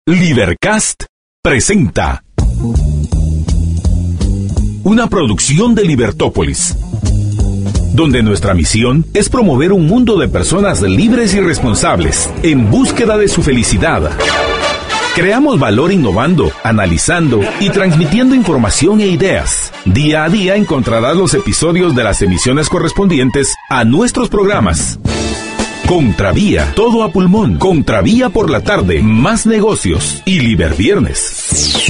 Libercast presenta una producción de Libertópolis, donde nuestra misión es promover un mundo de personas libres y responsables en búsqueda de su felicidad. Creamos valor innovando, analizando y transmitiendo información e ideas. Día a día encontrarás los episodios de las emisiones correspondientes a nuestros programas. Contravía, todo a pulmón. Contravía por la tarde, más negocios y Liberviernes.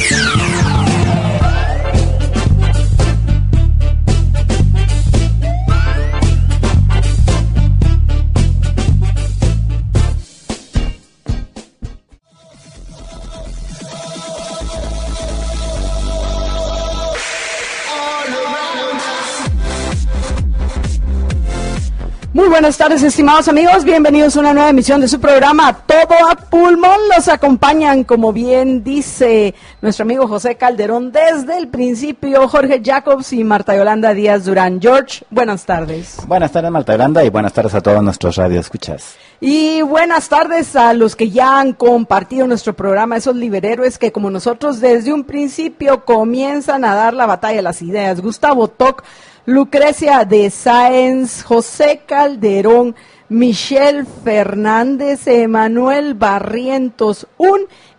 Muy buenas tardes, estimados amigos, bienvenidos a una nueva emisión de su programa Todo a Pulmón. Los acompañan, como bien dice nuestro amigo José Calderón, desde el principio, Jorge Jacobs y Marta Yolanda Díaz Durán. George, buenas tardes. Buenas tardes, Marta Yolanda, y buenas tardes a todos nuestros radioescuchas. Y buenas tardes a los que ya han compartido nuestro programa, esos liberhéroes que como nosotros desde un principio comienzan a dar la batalla de las ideas. Gustavo Toc, Lucrecia de Sáenz, José Calderón, Michelle Fernández, Emanuel Barrientos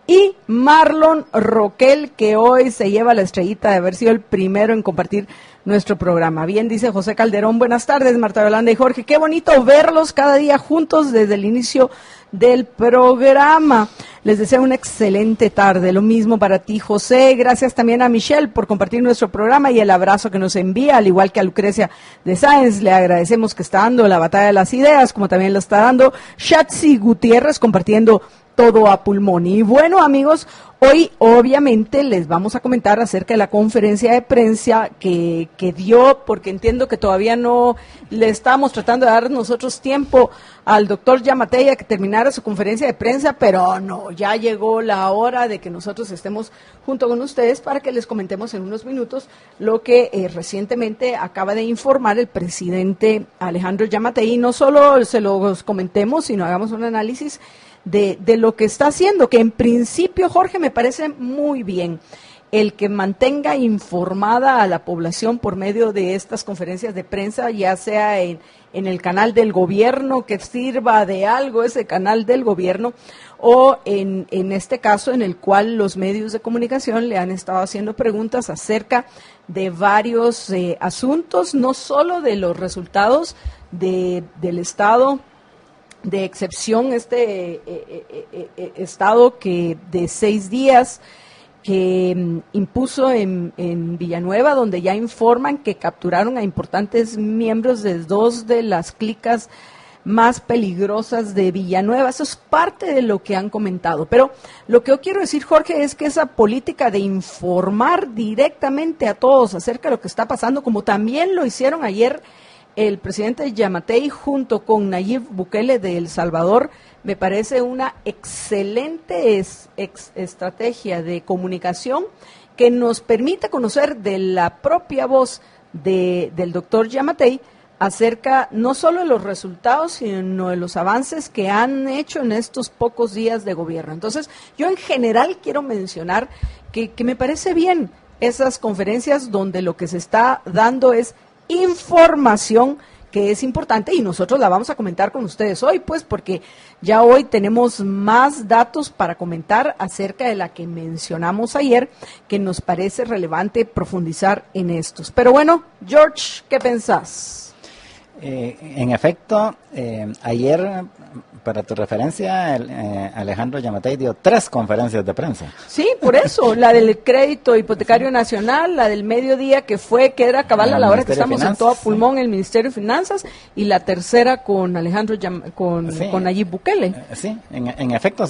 y Marlon Roquel, que hoy se lleva la estrellita de haber sido el primero en compartir nuestro programa. Bien, dice José Calderón, buenas tardes, Marta Yolanda y Jorge, qué bonito verlos cada día juntos desde el inicio del programa. Les deseo una excelente tarde, lo mismo para ti, José. Gracias también a Michelle por compartir nuestro programa y el abrazo que nos envía, al igual que a Lucrecia de Sáenz. Le agradecemos que está dando la batalla de las ideas, como también lo está dando Shatsi Gutiérrez compartiendo Todo a Pulmón. Y bueno, amigos, hoy obviamente les vamos a comentar acerca de la conferencia de prensa que dio, porque entiendo que todavía no le estábamos tratando de dar nosotros tiempo al doctor Yamatei a que terminara su conferencia de prensa, pero no, ya llegó la hora de que nosotros estemos junto con ustedes para que les comentemos en unos minutos lo que recientemente acaba de informar el presidente Alejandro Yamatei. Y no solo se los comentemos, sino hagamos un análisis de lo que está haciendo, que en principio, Jorge, me parece muy bien el que mantenga informada a la población por medio de estas conferencias de prensa, ya sea en el canal del gobierno, que sirva de algo ese canal del gobierno, o en este caso en el cual los medios de comunicación le han estado haciendo preguntas acerca de varios asuntos, no solo de los resultados del Estado de excepción, estado que de 6 días que impuso en Villanueva, donde ya informan que capturaron a importantes miembros de 2 de las clicas más peligrosas de Villanueva. Eso es parte de lo que han comentado. Pero lo que yo quiero decir, Jorge, es que esa política de informar directamente a todos acerca de lo que está pasando, como también lo hicieron ayer el presidente Yamatei junto con Nayib Bukele de El Salvador, me parece una excelente estrategia de comunicación que nos permite conocer de la propia voz del doctor Yamatei acerca no solo de los resultados, sino de los avances que han hecho en estos pocos días de gobierno. Entonces, yo en general quiero mencionar que me parece bien esas conferencias donde lo que se está dando es información que es importante y nosotros la vamos a comentar con ustedes hoy, pues porque ya hoy tenemos más datos para comentar acerca de la que mencionamos ayer, que nos parece relevante profundizar en estos. Pero bueno, George, ¿qué pensás? En efecto, ayer, para tu referencia, Alejandro Yamatei dio 3 conferencias de prensa. Sí, por eso, la del crédito hipotecario nacional, la del mediodía que era cabal a la hora que estamos en Todo a Pulmón, el Ministerio de Finanzas, y la tercera con Alejandro con Nayib Bukele. Sí, en efecto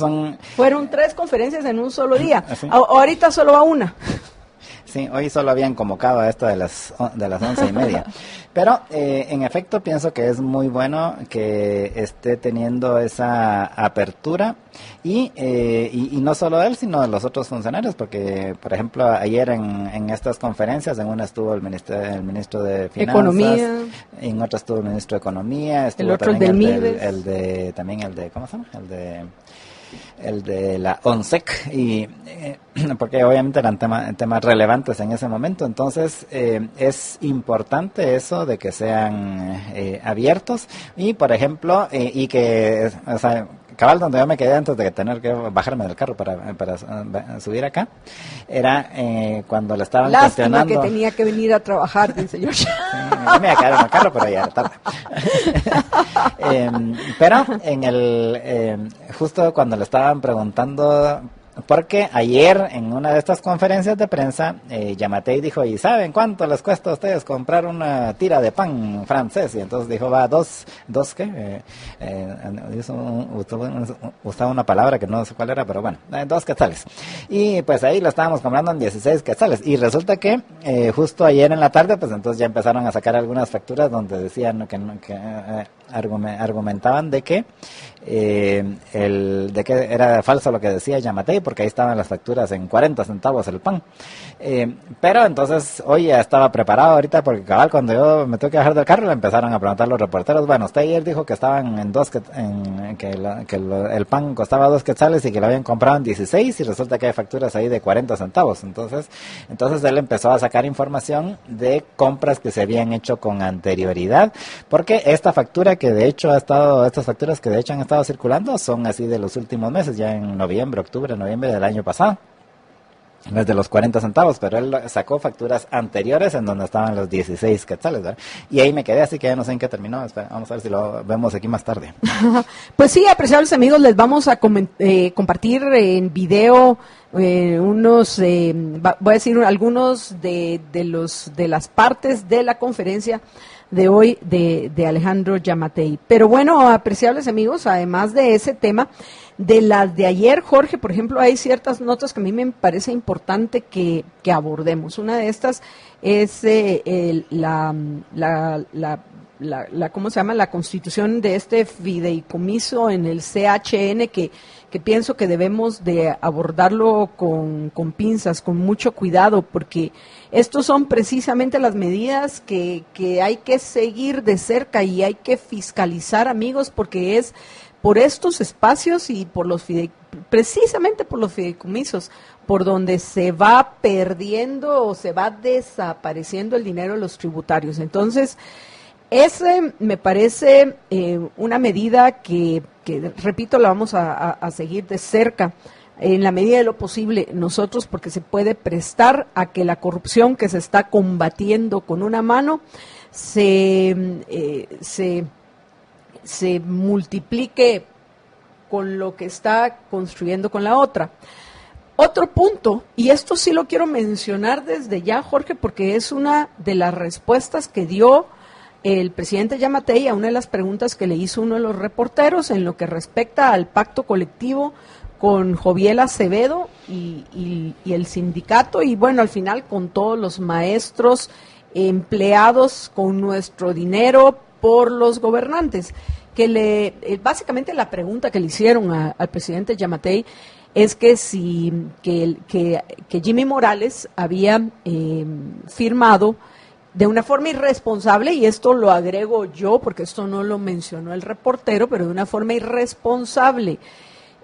fueron 3 conferencias en un solo día. Sí. Ahorita solo va una. Sí, hoy solo habían convocado a esto de las 11:30. Pero en efecto pienso que es muy bueno que esté teniendo esa apertura y no solo él, sino de los otros funcionarios, porque por ejemplo ayer en estas conferencias, en una estuvo el ministro de Finanzas, Economía, en otra estuvo el ministro de Economía, estuvo el otro el del MIDES, ¿cómo se llama? El de el de la ONSEC, y porque obviamente eran temas relevantes en ese momento. Entonces es importante eso de que sean abiertos, y por ejemplo, y que, o sea, cabal donde yo me quedé antes de tener que bajarme del carro para subir acá, era cuando le estaban Lástima cuestionando. que tenía que venir a trabajar, dice George. Sí, me iba a quedar en el carro, pero ya era tarde. Pero en justo cuando le estaban preguntando, porque ayer en una de estas conferencias de prensa, Giammattei dijo, ¿y saben cuánto les cuesta a ustedes comprar una tira de pan francés? Y entonces dijo, va, dos ¿qué? Usaba una palabra que no sé cuál era, pero bueno, 2 quetzales. Y pues ahí lo estábamos comprando en 16 quetzales. Y resulta que justo ayer en la tarde, pues entonces ya empezaron a sacar algunas facturas donde decían que argumentaban de que era falso lo que decía Giammattei, porque ahí estaban las facturas en 40 centavos el pan. Pero entonces hoy ya estaba preparado ahorita, porque cabal cuando yo me tuve que bajar del carro le empezaron a preguntar los reporteros, bueno, usted ayer dijo que estaban el pan costaba 2 quetzales y que lo habían comprado en 16, y resulta que hay facturas ahí de 40 centavos. Entonces él empezó a sacar información de compras que se habían hecho con anterioridad, porque esta factura que de hecho estas facturas que de hecho han estado circulando son así de los últimos meses, ya en noviembre del año pasado. No es de los 40 centavos, pero él sacó facturas anteriores en donde estaban los 16 quetzales, ¿verdad? Y ahí me quedé, así que ya no sé en qué terminó. Vamos a ver si lo vemos aquí más tarde. Pues sí, apreciables amigos, les vamos a compartir en video voy a decir algunos de las partes de la conferencia de hoy de Alejandro Giammattei. Pero bueno, apreciables amigos, además de ese tema, de las de ayer, Jorge, por ejemplo, hay ciertas notas que a mí me parece importante que abordemos. Una de estas es ¿cómo se llama? La constitución de este fideicomiso en el CHN, que pienso que debemos de abordarlo con pinzas, con mucho cuidado, porque estos son precisamente las medidas que hay que seguir de cerca y hay que fiscalizar, amigos, porque es por estos espacios y precisamente por los fideicomisos, por donde se va perdiendo o se va desapareciendo el dinero de los tributarios. Entonces, ese me parece una medida que, repito, la vamos a seguir de cerca en la medida de lo posible nosotros, porque se puede prestar a que la corrupción que se está combatiendo con una mano se multiplique con lo que está construyendo con la otra. Otro punto, y esto sí lo quiero mencionar desde ya, Jorge, porque es una de las respuestas que dio el presidente Giammattei a una de las preguntas que le hizo uno de los reporteros en lo que respecta al pacto colectivo con Joviel Acevedo y el sindicato, y bueno, al final con todos los maestros empleados con nuestro dinero por los gobernantes. Básicamente la pregunta que le hicieron al presidente Giammattei es que Jimmy Morales había firmado de una forma irresponsable, y esto lo agrego yo porque esto no lo mencionó el reportero, pero de una forma irresponsable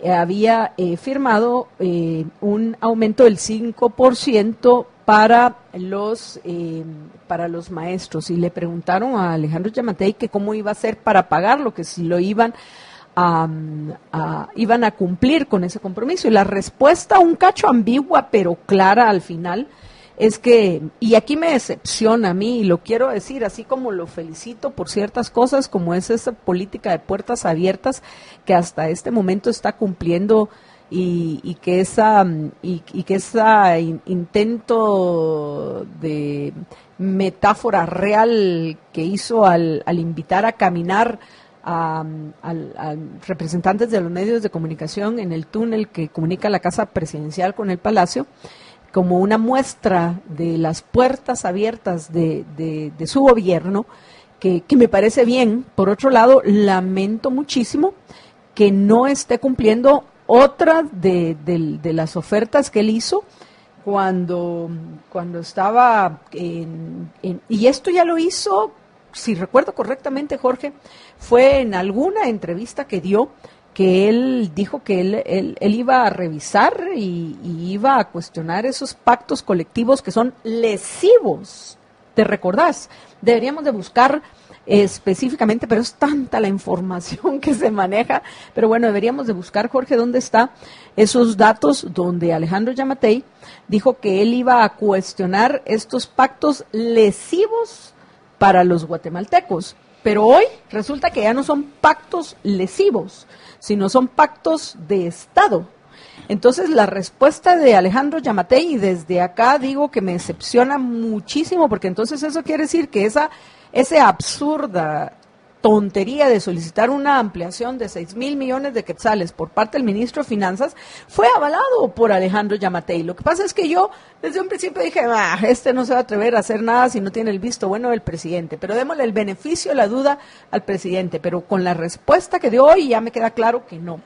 había firmado un aumento del 5% para los maestros, y le preguntaron a Alejandro Giammattei que cómo iba a ser para pagarlo, que si lo iban a cumplir con ese compromiso, y la respuesta un cacho ambigua pero clara al final es que, y aquí me decepciona a mí, y lo quiero decir, así como lo felicito por ciertas cosas, como es esa política de puertas abiertas que hasta este momento está cumpliendo, y que esa intento de metáfora real que hizo al invitar a caminar a representantes de los medios de comunicación en el túnel que comunica la Casa Presidencial con el Palacio, como una muestra de las puertas abiertas de su gobierno, que me parece bien. Por otro lado, lamento muchísimo que no esté cumpliendo otra de las ofertas que él hizo cuando estaba y esto ya lo hizo, si recuerdo correctamente, Jorge, fue en alguna entrevista que dio que él dijo que él iba a revisar y iba a cuestionar esos pactos colectivos que son lesivos. ¿Te recordás? Deberíamos de buscar específicamente, pero es tanta la información que se maneja, pero bueno, deberíamos de buscar, Jorge, dónde están esos datos donde Alejandro Giammattei dijo que él iba a cuestionar estos pactos lesivos para los guatemaltecos. Pero hoy resulta que ya no son pactos lesivos, sino son pactos de Estado. Entonces, la respuesta de Alejandro Giammattei, y desde acá digo que me decepciona muchísimo, porque entonces eso quiere decir que esa absurda tontería de solicitar una ampliación de 6,000 millones de quetzales por parte del ministro de Finanzas fue avalado por Alejandro Giammattei. Lo que pasa es que yo desde un principio dije, este no se va a atrever a hacer nada si no tiene el visto bueno del presidente, pero démosle el beneficio de la duda al presidente, pero con la respuesta que dio hoy ya me queda claro que no.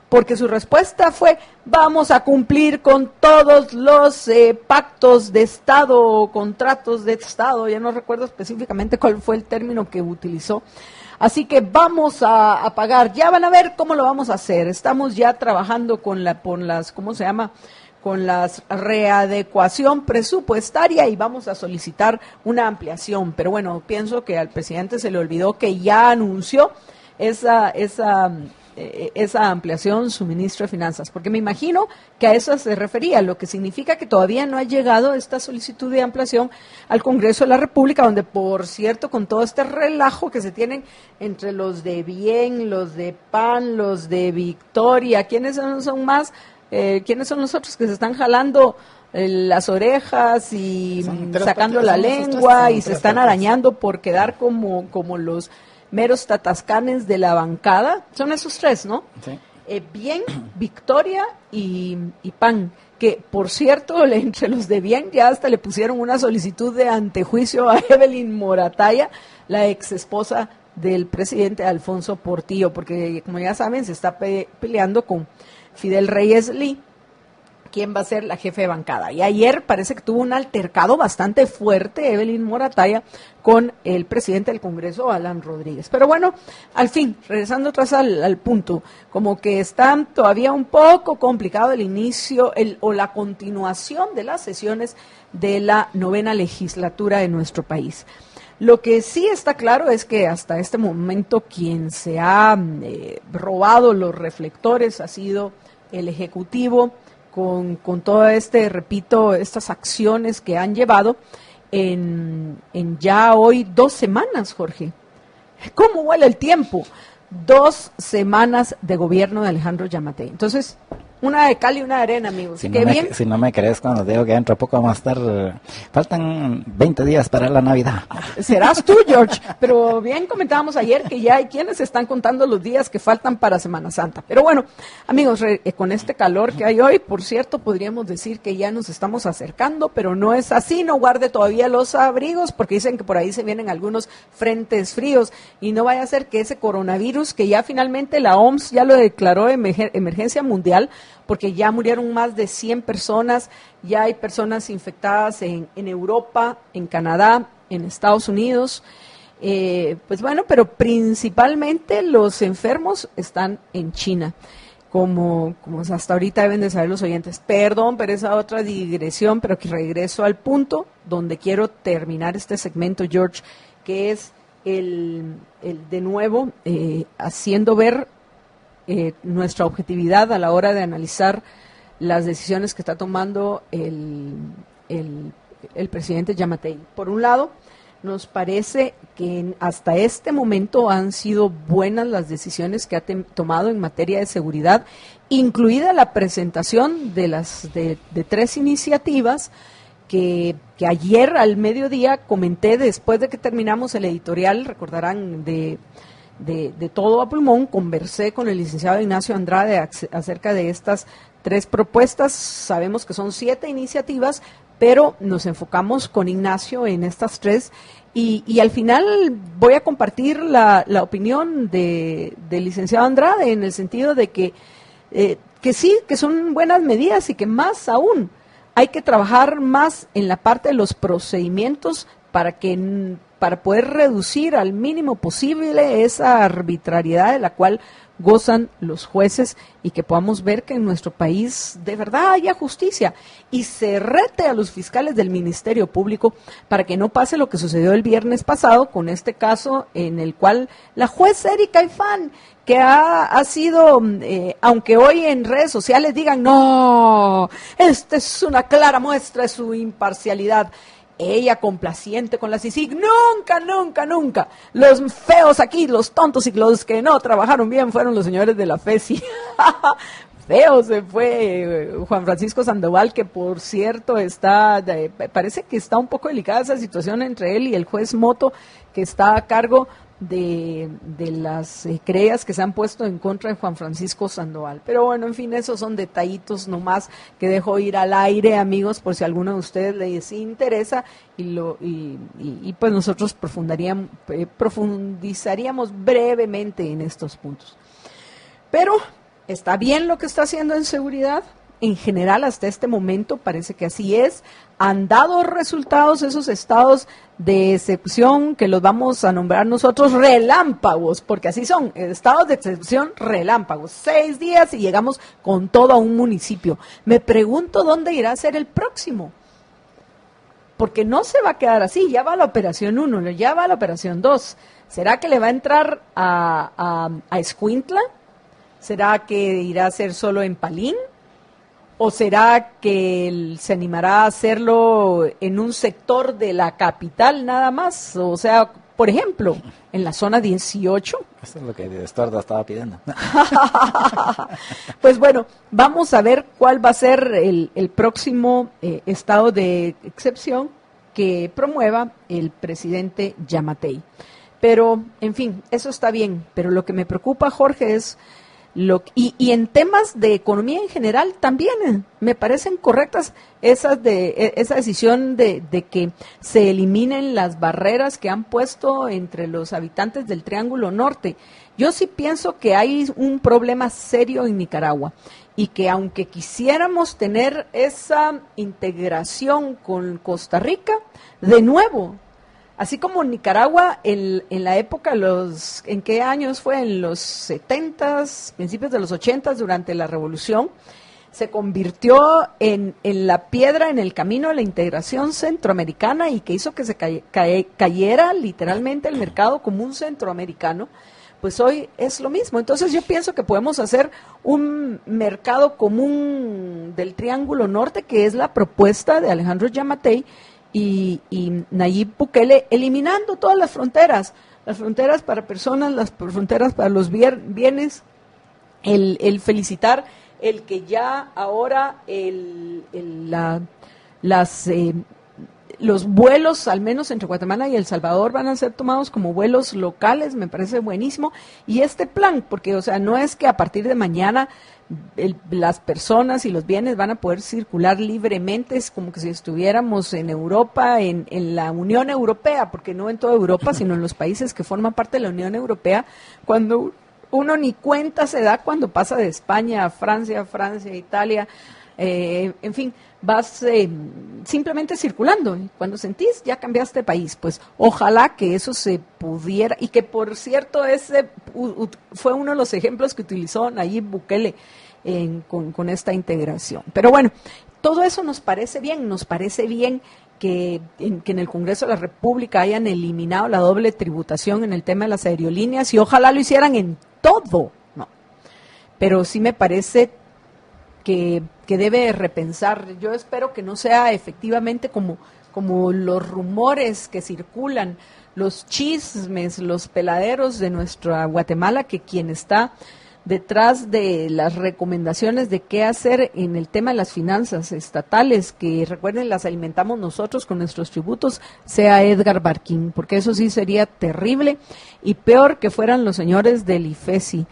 Porque su respuesta fue, vamos a cumplir con todos los pactos de Estado o contratos de Estado, ya no recuerdo específicamente cuál fue el término que utilizó. Así que vamos a pagar, ya van a ver cómo lo vamos a hacer. Estamos ya trabajando con las, ¿cómo se llama?, con la readecuación presupuestaria y vamos a solicitar una ampliación. Pero bueno, pienso que al presidente se le olvidó que ya anunció esa ampliación su ministro de Finanzas, porque me imagino que a eso se refería, lo que significa que todavía no ha llegado esta solicitud de ampliación al Congreso de la República, donde, por cierto, con todo este relajo que se tienen entre los de Bien, los de PAN, los de Victoria, ¿quiénes son más? ¿Quiénes son los otros que se están jalando las orejas y sacando la lengua y se están arañando por quedar como los meros tatascanes de la bancada? Son esos tres, ¿no? Sí. Bien, Victoria y PAN, que por cierto, entre los de Bien ya hasta le pusieron una solicitud de antejuicio a Evelyn Morataya, la ex esposa del presidente Alfonso Portillo, porque como ya saben se está peleando con Fidel Reyes Lee, quién va a ser la jefe de bancada. Y ayer parece que tuvo un altercado bastante fuerte Evelyn Morataya con el presidente del Congreso, Alan Rodríguez. Pero bueno, al fin, regresando atrás al punto, como que está todavía un poco complicado el inicio o la continuación de las sesiones de la 9ª legislatura de nuestro país. Lo que sí está claro es que hasta este momento quien se ha robado los reflectores ha sido el Ejecutivo, con todo repito, estas acciones que han llevado en ya hoy 2 semanas, Jorge. ¿Cómo vuela el tiempo? 2 semanas de gobierno de Alejandro Giammattei. Entonces, una de cal y una de arena, amigos. Si no me crees cuando digo que dentro de poco vamos a estar, faltan 20 días para la Navidad. Serás tú, George, pero bien comentábamos ayer que ya hay quienes están contando los días que faltan para Semana Santa. Pero bueno, amigos, con este calor que hay hoy, por cierto, podríamos decir que ya nos estamos acercando, pero no es así, no guarde todavía los abrigos, porque dicen que por ahí se vienen algunos frentes fríos, y no vaya a ser que ese coronavirus, que ya finalmente la OMS ya lo declaró emergencia mundial, porque ya murieron más de 100 personas, ya hay personas infectadas en Europa, en Canadá, en Estados Unidos, pues bueno, pero principalmente los enfermos están en China, como hasta ahorita deben de saber los oyentes. Perdón, pero esa otra digresión, pero que regreso al punto donde quiero terminar este segmento, George, que es el de nuevo, haciendo ver nuestra objetividad a la hora de analizar las decisiones que está tomando el presidente Giammattei. Por un lado, nos parece que hasta este momento han sido buenas las decisiones que ha tomado en materia de seguridad, incluida la presentación de 3 iniciativas que ayer al mediodía comenté después de que terminamos el editorial, recordarán, de Todo a Pulmón. Conversé con el licenciado Ignacio Andrade acerca de estas 3 propuestas. Sabemos que son 7 iniciativas, pero nos enfocamos con Ignacio en estas 3 y al final voy a compartir la opinión del licenciado Andrade, en el sentido de que sí, que son buenas medidas y que más aún hay que trabajar más en la parte de los procedimientos para poder reducir al mínimo posible esa arbitrariedad de la cual gozan los jueces y que podamos ver que en nuestro país de verdad haya justicia y se rete a los fiscales del Ministerio Público para que no pase lo que sucedió el viernes pasado con este caso en el cual la juez Erika Ifán, que ha sido, aunque hoy en redes sociales digan, no, esta es una clara muestra de su imparcialidad, ella complaciente con la CICIG, nunca, nunca, nunca. Los feos aquí, los tontos y los que no trabajaron bien fueron los señores de la FESI. Feo se fue Juan Francisco Sandoval, que por cierto parece que está un poco delicada esa situación entre él y el juez Moto, que está a cargo de las querellas que se han puesto en contra de Juan Francisco Sandoval. Pero bueno, en fin, esos son detallitos nomás que dejo ir al aire, amigos, por si a alguno de ustedes les interesa y pues nosotros profundizaríamos brevemente en estos puntos. Pero está bien lo que está haciendo en seguridad. En general, hasta este momento parece que así es. Han dado resultados esos estados de excepción, que los vamos a nombrar nosotros relámpagos, porque así son, estados de excepción relámpagos. 6 días y llegamos con todo a un municipio. Me pregunto dónde irá a ser el próximo, porque no se va a quedar así. Ya va la operación 1, ya va la operación 2. ¿Será que le va a entrar a Escuintla? ¿Será que irá a ser solo en Palín? ¿O será que se animará a hacerlo en un sector de la capital nada más? O sea, por ejemplo, en la zona 18. Eso es lo que Estorda estaba pidiendo. Pues bueno, vamos a ver cuál va a ser el próximo estado de excepción que promueva el presidente Yamatei. Pero, en fin, eso está bien. Pero lo que me preocupa, Jorge, es... Y en temas de economía en general también me parecen correctas esa decisión de que se eliminen las barreras que han puesto entre los habitantes del Triángulo Norte. Yo sí pienso que hay un problema serio en Nicaragua y que aunque quisiéramos tener esa integración con Costa Rica, de nuevo, así como Nicaragua en la época, ¿en qué años fue? En los 70s, principios de los 80s, durante la Revolución, se convirtió en la piedra en el camino de la integración centroamericana y que hizo que se cayera literalmente el mercado común centroamericano. Pues hoy es lo mismo. Entonces yo pienso que podemos hacer un mercado común del Triángulo Norte, que es la propuesta de Alejandro Yamatei, y Nayib Bukele, eliminando todas las fronteras para personas, las fronteras para los bienes, el felicitar el que ya ahora los vuelos, al menos entre Guatemala y El Salvador, van a ser tomados como vuelos locales, me parece buenísimo, y este plan, porque o sea, no es que a partir de mañana las personas y los bienes van a poder circular libremente, es como que si estuviéramos en Europa, en la Unión Europea, porque no en toda Europa, sino en los países que forman parte de la Unión Europea, cuando uno ni cuenta se da cuando pasa de España a Francia, a Italia, en fin, vas simplemente circulando, y cuando sentís ya cambiaste de país. Pues ojalá que eso se pudiera, y que por cierto ese fue uno de los ejemplos que utilizó Nayib Bukele con esta integración. Pero bueno, todo eso nos parece bien que en el Congreso de la República hayan eliminado la doble tributación en el tema de las aerolíneas, y ojalá lo hicieran en todo, ¿no? Pero sí me parece que debe repensar. Yo espero que no sea efectivamente como los rumores que circulan, los chismes, los peladeros de nuestra Guatemala, que quien está detrás de las recomendaciones de qué hacer en el tema de las finanzas estatales, que recuerden las alimentamos nosotros con nuestros tributos, sea Edgar Barquín, porque eso sí sería terrible, y peor que fueran los señores del IFESI.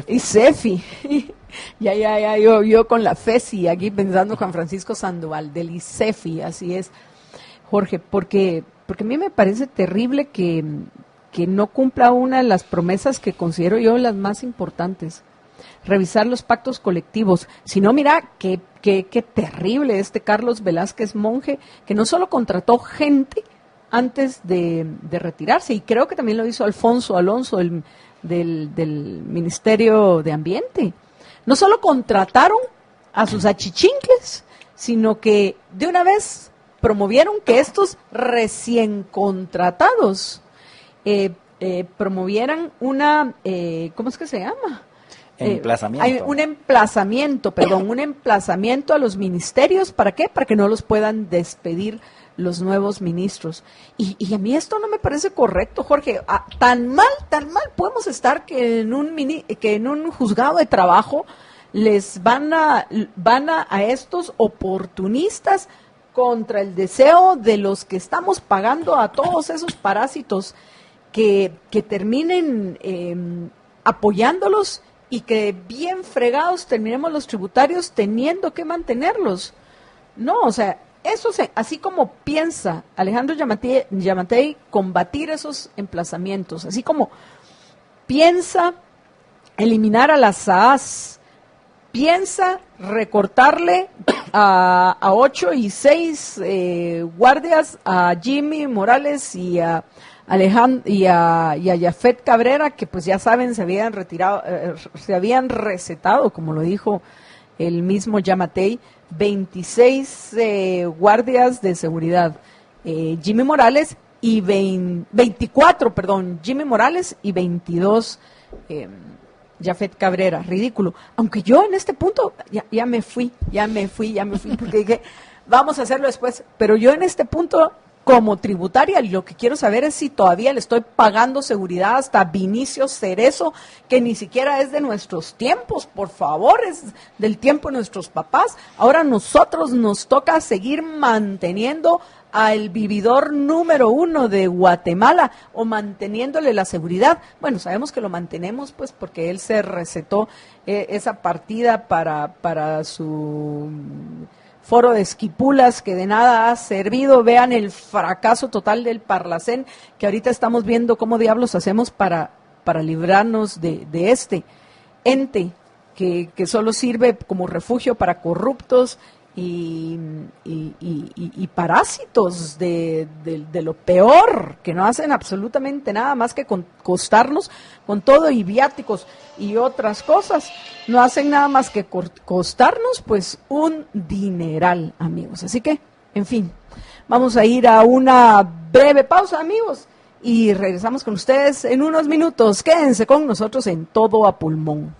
ICEFI. ya, yo con la FESI aquí pensando Juan Francisco Sandoval, del ICEFI, así es, Jorge, porque a mí me parece terrible que no cumpla una de las promesas que considero yo las más importantes, revisar los pactos colectivos. Si no, mira, qué terrible Carlos Velázquez Monge, que no solo contrató gente antes de retirarse, y creo que también lo hizo Alfonso Alonso, el del Ministerio de Ambiente. No solo contrataron a sus achichincles, sino que de una vez promovieron que estos recién contratados promovieran una, ¿cómo es que se llama? Emplazamiento. Un emplazamiento a los ministerios. ¿Para qué? Para que no los puedan despedir los nuevos ministros. Y a mí esto no me parece correcto, Jorge. Tan mal podemos estar que en un juzgado de trabajo les van a estos oportunistas contra el deseo de los que estamos pagando a todos esos parásitos que terminen apoyándolos y que bien fregados terminemos los tributarios teniendo que mantenerlos. No, o sea, eso así como piensa Alejandro Giammattei combatir esos emplazamientos, así como piensa eliminar a las SAAS, piensa recortarle a 8 y 6 guardias a Jimmy Morales y a Yafet Cabrera, que pues ya saben, se habían retirado, se habían recetado, como lo dijo el mismo Giammattei, 26 guardias de seguridad. Jimmy Morales y 24, Jimmy Morales y 22 Yafet Cabrera, ridículo. Aunque yo en este punto ya me fui, porque dije, vamos a hacerlo después, pero yo en este punto, como tributaria, lo que quiero saber es si todavía le estoy pagando seguridad hasta Vinicio Cerezo, que ni siquiera es de nuestros tiempos, por favor, es del tiempo de nuestros papás. Ahora nosotros nos toca seguir manteniendo al vividor número 1 de Guatemala o manteniéndole la seguridad. Bueno, sabemos que lo mantenemos pues porque él se recetó esa partida para su foro de Esquipulas, que de nada ha servido. Vean el fracaso total del Parlacén, que ahorita estamos viendo cómo diablos hacemos para librarnos de este ente que solo sirve como refugio para corruptos y parásitos de lo peor, que no hacen absolutamente nada más que costarnos con todo, y viáticos y otras cosas, no hacen nada más que costarnos pues un dineral, amigos. Así que, en fin, vamos a ir a una breve pausa, amigos, y regresamos con ustedes en unos minutos. Quédense con nosotros en Todo a Pulmón.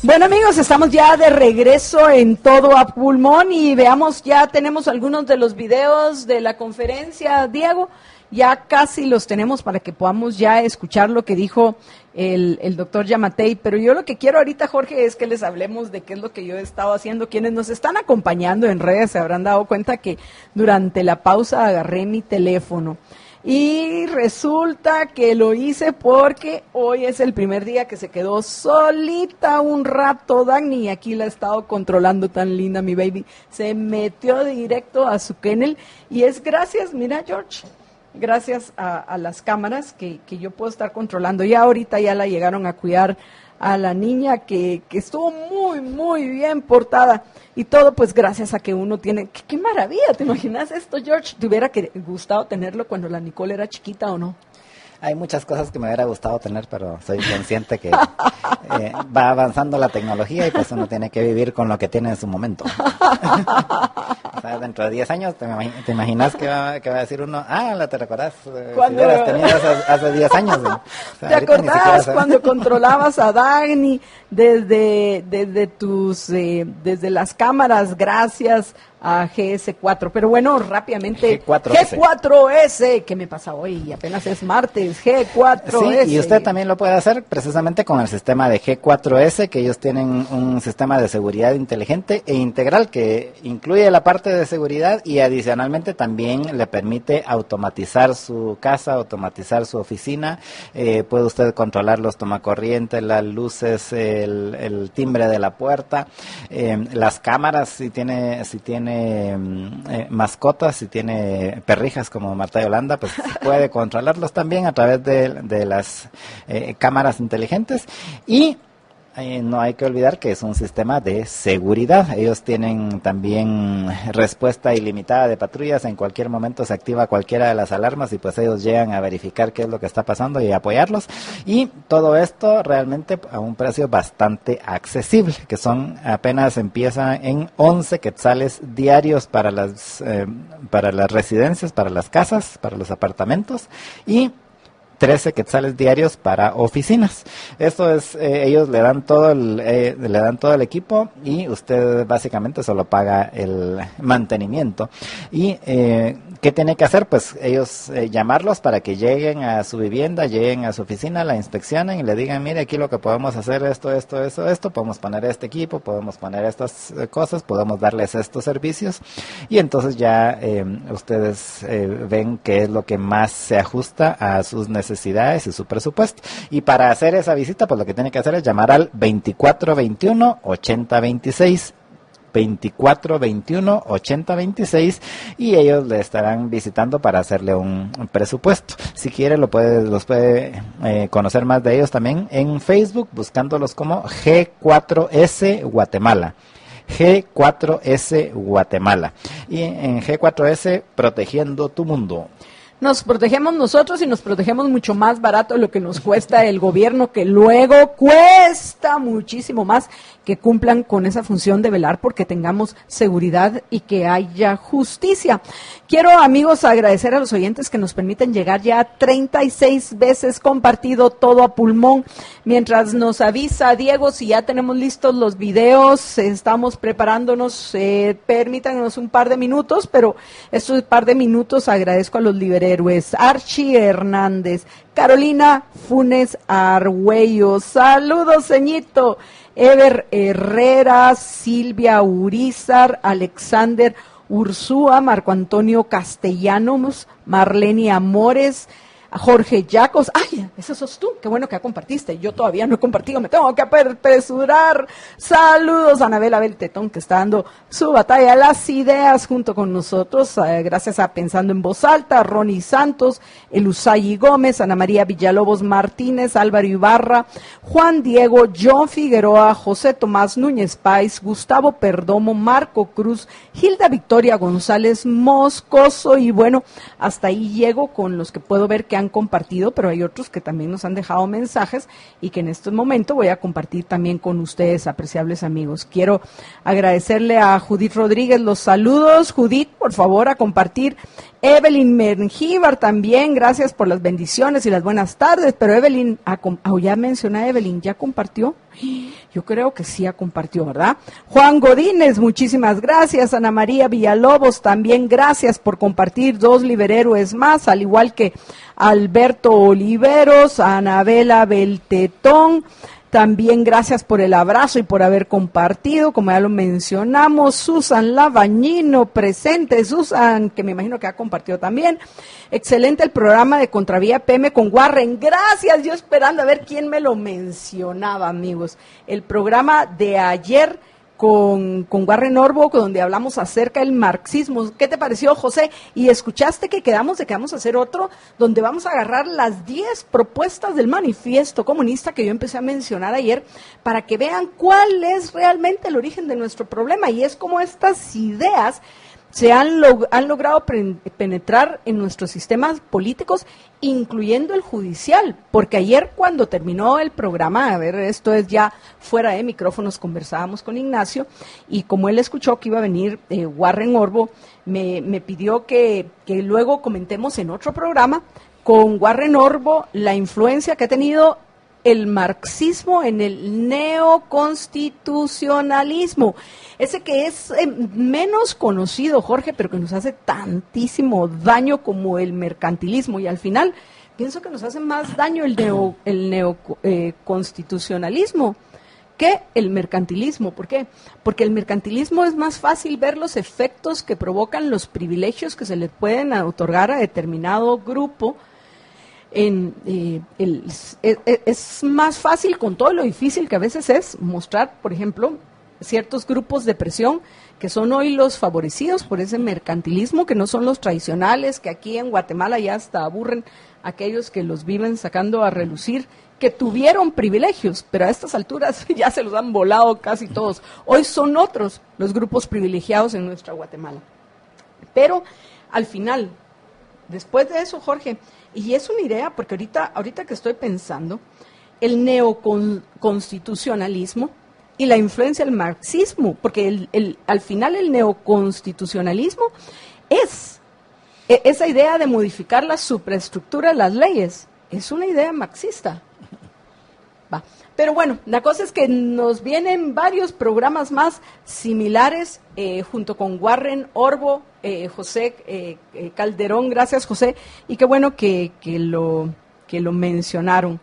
Bueno, amigos, estamos ya de regreso en Todo a Pulmón y veamos, ya tenemos algunos de los videos de la conferencia, Diego, ya casi los tenemos para que podamos ya escuchar lo que dijo el doctor Giammattei, pero yo lo que quiero ahorita, Jorge, es que les hablemos de qué es lo que yo he estado haciendo. Quienes nos están acompañando en redes se habrán dado cuenta que durante la pausa agarré mi teléfono. Y resulta que lo hice porque hoy es el primer día que se quedó solita un rato Dagny, y aquí la he estado controlando, tan linda mi baby. Se metió directo a su kennel y es gracias, mira George, gracias a las cámaras que yo puedo estar controlando. Ya ahorita ya la llegaron a cuidar a la niña que estuvo muy, muy bien portada. Y todo pues gracias a que uno tiene... ¡Qué maravilla! ¿Te imaginas esto, George? ¿Te hubiera gustado tenerlo cuando la Nicole era chiquita o no? Hay muchas cosas que me hubiera gustado tener, pero soy consciente que va avanzando la tecnología y pues uno tiene que vivir con lo que tiene en su momento. O sea, dentro de 10 años, ¿te imaginas que va a decir uno? ¿Te recordás? Si hubieras tenido hace 10 años. O sea, ¿te acordás cuando controlabas a Dagny desde las cámaras, gracias a GS4? Pero bueno, rápidamente, G4S, ¿qué me pasa hoy? Apenas es martes, G4S. Sí, y usted también lo puede hacer precisamente con el sistema de G4S, que ellos tienen un sistema de seguridad inteligente e integral que incluye la parte de seguridad y adicionalmente también le permite automatizar su casa, automatizar su oficina. Puede usted controlar los tomacorrientes, las luces, el timbre de la puerta, las cámaras, si tiene mascotas, si tiene perrijas como Marta Yolanda, pues puede controlarlos también a través de las cámaras inteligentes. Y no hay que olvidar que es un sistema de seguridad. Ellos tienen también respuesta ilimitada de patrullas. En cualquier momento se activa cualquiera de las alarmas y pues ellos llegan a verificar qué es lo que está pasando y apoyarlos. Y todo esto realmente a un precio bastante accesible, que son apenas empieza en 11 quetzales diarios para las residencias, para las casas, para los apartamentos, y 13 quetzales diarios para oficinas. Esto es, ellos le dan todo el equipo y usted básicamente solo paga el mantenimiento. Y ¿qué tiene que hacer? Pues ellos llamarlos para que lleguen a su vivienda, lleguen a su oficina, la inspeccionen y le digan, mire, aquí lo que podemos hacer esto, podemos poner este equipo, podemos poner estas cosas, podemos darles estos servicios, y entonces ya ustedes ven qué es lo que más se ajusta a sus necesidades y su presupuesto. Y para hacer esa visita, pues lo que tiene que hacer es llamar al 2421-8026, 2421-8026, y ellos le estarán visitando para hacerle un presupuesto. Si quiere los puede conocer más de ellos también en Facebook, buscándolos como G4S Guatemala. G4S Guatemala. Y en G4S, protegiendo tu mundo. Nos protegemos nosotros y nos protegemos mucho más barato de lo que nos cuesta el gobierno, que luego cuesta muchísimo más que cumplan con esa función de velar porque tengamos seguridad y que haya justicia. Quiero, amigos, agradecer a los oyentes que nos permiten llegar ya a 36 veces compartido todo a pulmón. Mientras nos avisa Diego si ya tenemos listos los videos, estamos preparándonos, permítanos un par de minutos, pero estos par de minutos agradezco a los liberhéroes: Archie Hernández, Carolina Funes Argüello, saludos, ceñito, Ever Herrera, Silvia Urizar, Alexander Ursúa, Marco Antonio Castellanos, Marlene Amores, Jorge Yacos. ¡Ay, ese sos tú! ¡Qué bueno que ya compartiste! Yo todavía no he compartido, me tengo que apresurar. Saludos a Anabela Beltetón, que está dando su batalla a las ideas junto con nosotros, gracias a Pensando en Voz Alta, Ronnie Santos, Elusayi Gómez, Ana María Villalobos Martínez, Álvaro Ibarra, Juan Diego, John Figueroa, José Tomás Núñez Páez, Gustavo Perdomo, Marco Cruz, Hilda Victoria González Moscoso, y bueno, hasta ahí llego con los que puedo ver que han compartido, pero hay otros que también nos han dejado mensajes y que en este momento voy a compartir también con ustedes, apreciables amigos. Quiero agradecerle a Judith Rodríguez los saludos. Judith, por favor, a compartir. Evelyn Mengíbar también, gracias por las bendiciones y las buenas tardes, pero Evelyn, ya mencioné a Evelyn, ¿ya compartió? Yo creo que sí ha compartido, ¿verdad? Juan Godínez, muchísimas gracias. Ana María Villalobos, también gracias por compartir, 2 liberhéroes más, al igual que Alberto Oliveros, Anabela Beltetón. También gracias por el abrazo y por haber compartido, como ya lo mencionamos. Susan Lavañino, presente. Susan, que me imagino que ha compartido también. Excelente el programa de Contravía PM con Warren. Gracias, yo esperando a ver quién me lo mencionaba, amigos. El programa de ayer con Warren Norbo, donde hablamos acerca del marxismo. ¿Qué te pareció, José? Y escuchaste que quedamos de que vamos a hacer otro, donde vamos a agarrar las 10 propuestas del manifiesto comunista que yo empecé a mencionar ayer, para que vean cuál es realmente el origen de nuestro problema, y es como estas ideas se han logrado penetrar en nuestros sistemas políticos, incluyendo el judicial, porque ayer cuando terminó el programa, a ver, esto es ya fuera de micrófonos, conversábamos con Ignacio, y como él escuchó que iba a venir Warren Orbo, me pidió que luego comentemos en otro programa con Warren Orbo la influencia que ha tenido el marxismo en el neoconstitucionalismo, ese que es menos conocido, Jorge, pero que nos hace tantísimo daño como el mercantilismo, y al final pienso que nos hace más daño el neoconstitucionalismo que el mercantilismo. ¿Por qué? Porque el mercantilismo es más fácil ver los efectos que provocan los privilegios que se le pueden otorgar a determinado grupo. Es más fácil, con todo lo difícil que a veces es, mostrar, por ejemplo, ciertos grupos de presión que son hoy los favorecidos por ese mercantilismo, que no son los tradicionales, que aquí en Guatemala ya hasta aburren aquellos que los viven sacando a relucir que tuvieron privilegios, pero a estas alturas ya se los han volado casi todos. Hoy son otros los grupos privilegiados en nuestra Guatemala. Pero al final, después de eso, Jorge, y es una idea, porque ahorita que estoy pensando, el neoconstitucionalismo y la influencia del marxismo, porque al final el neoconstitucionalismo es esa idea de modificar la superestructura de las leyes, es una idea marxista. Va. Pero bueno, la cosa es que nos vienen varios programas más similares junto con Warren, Orbo, José Calderón, gracias José, y qué bueno que lo mencionaron.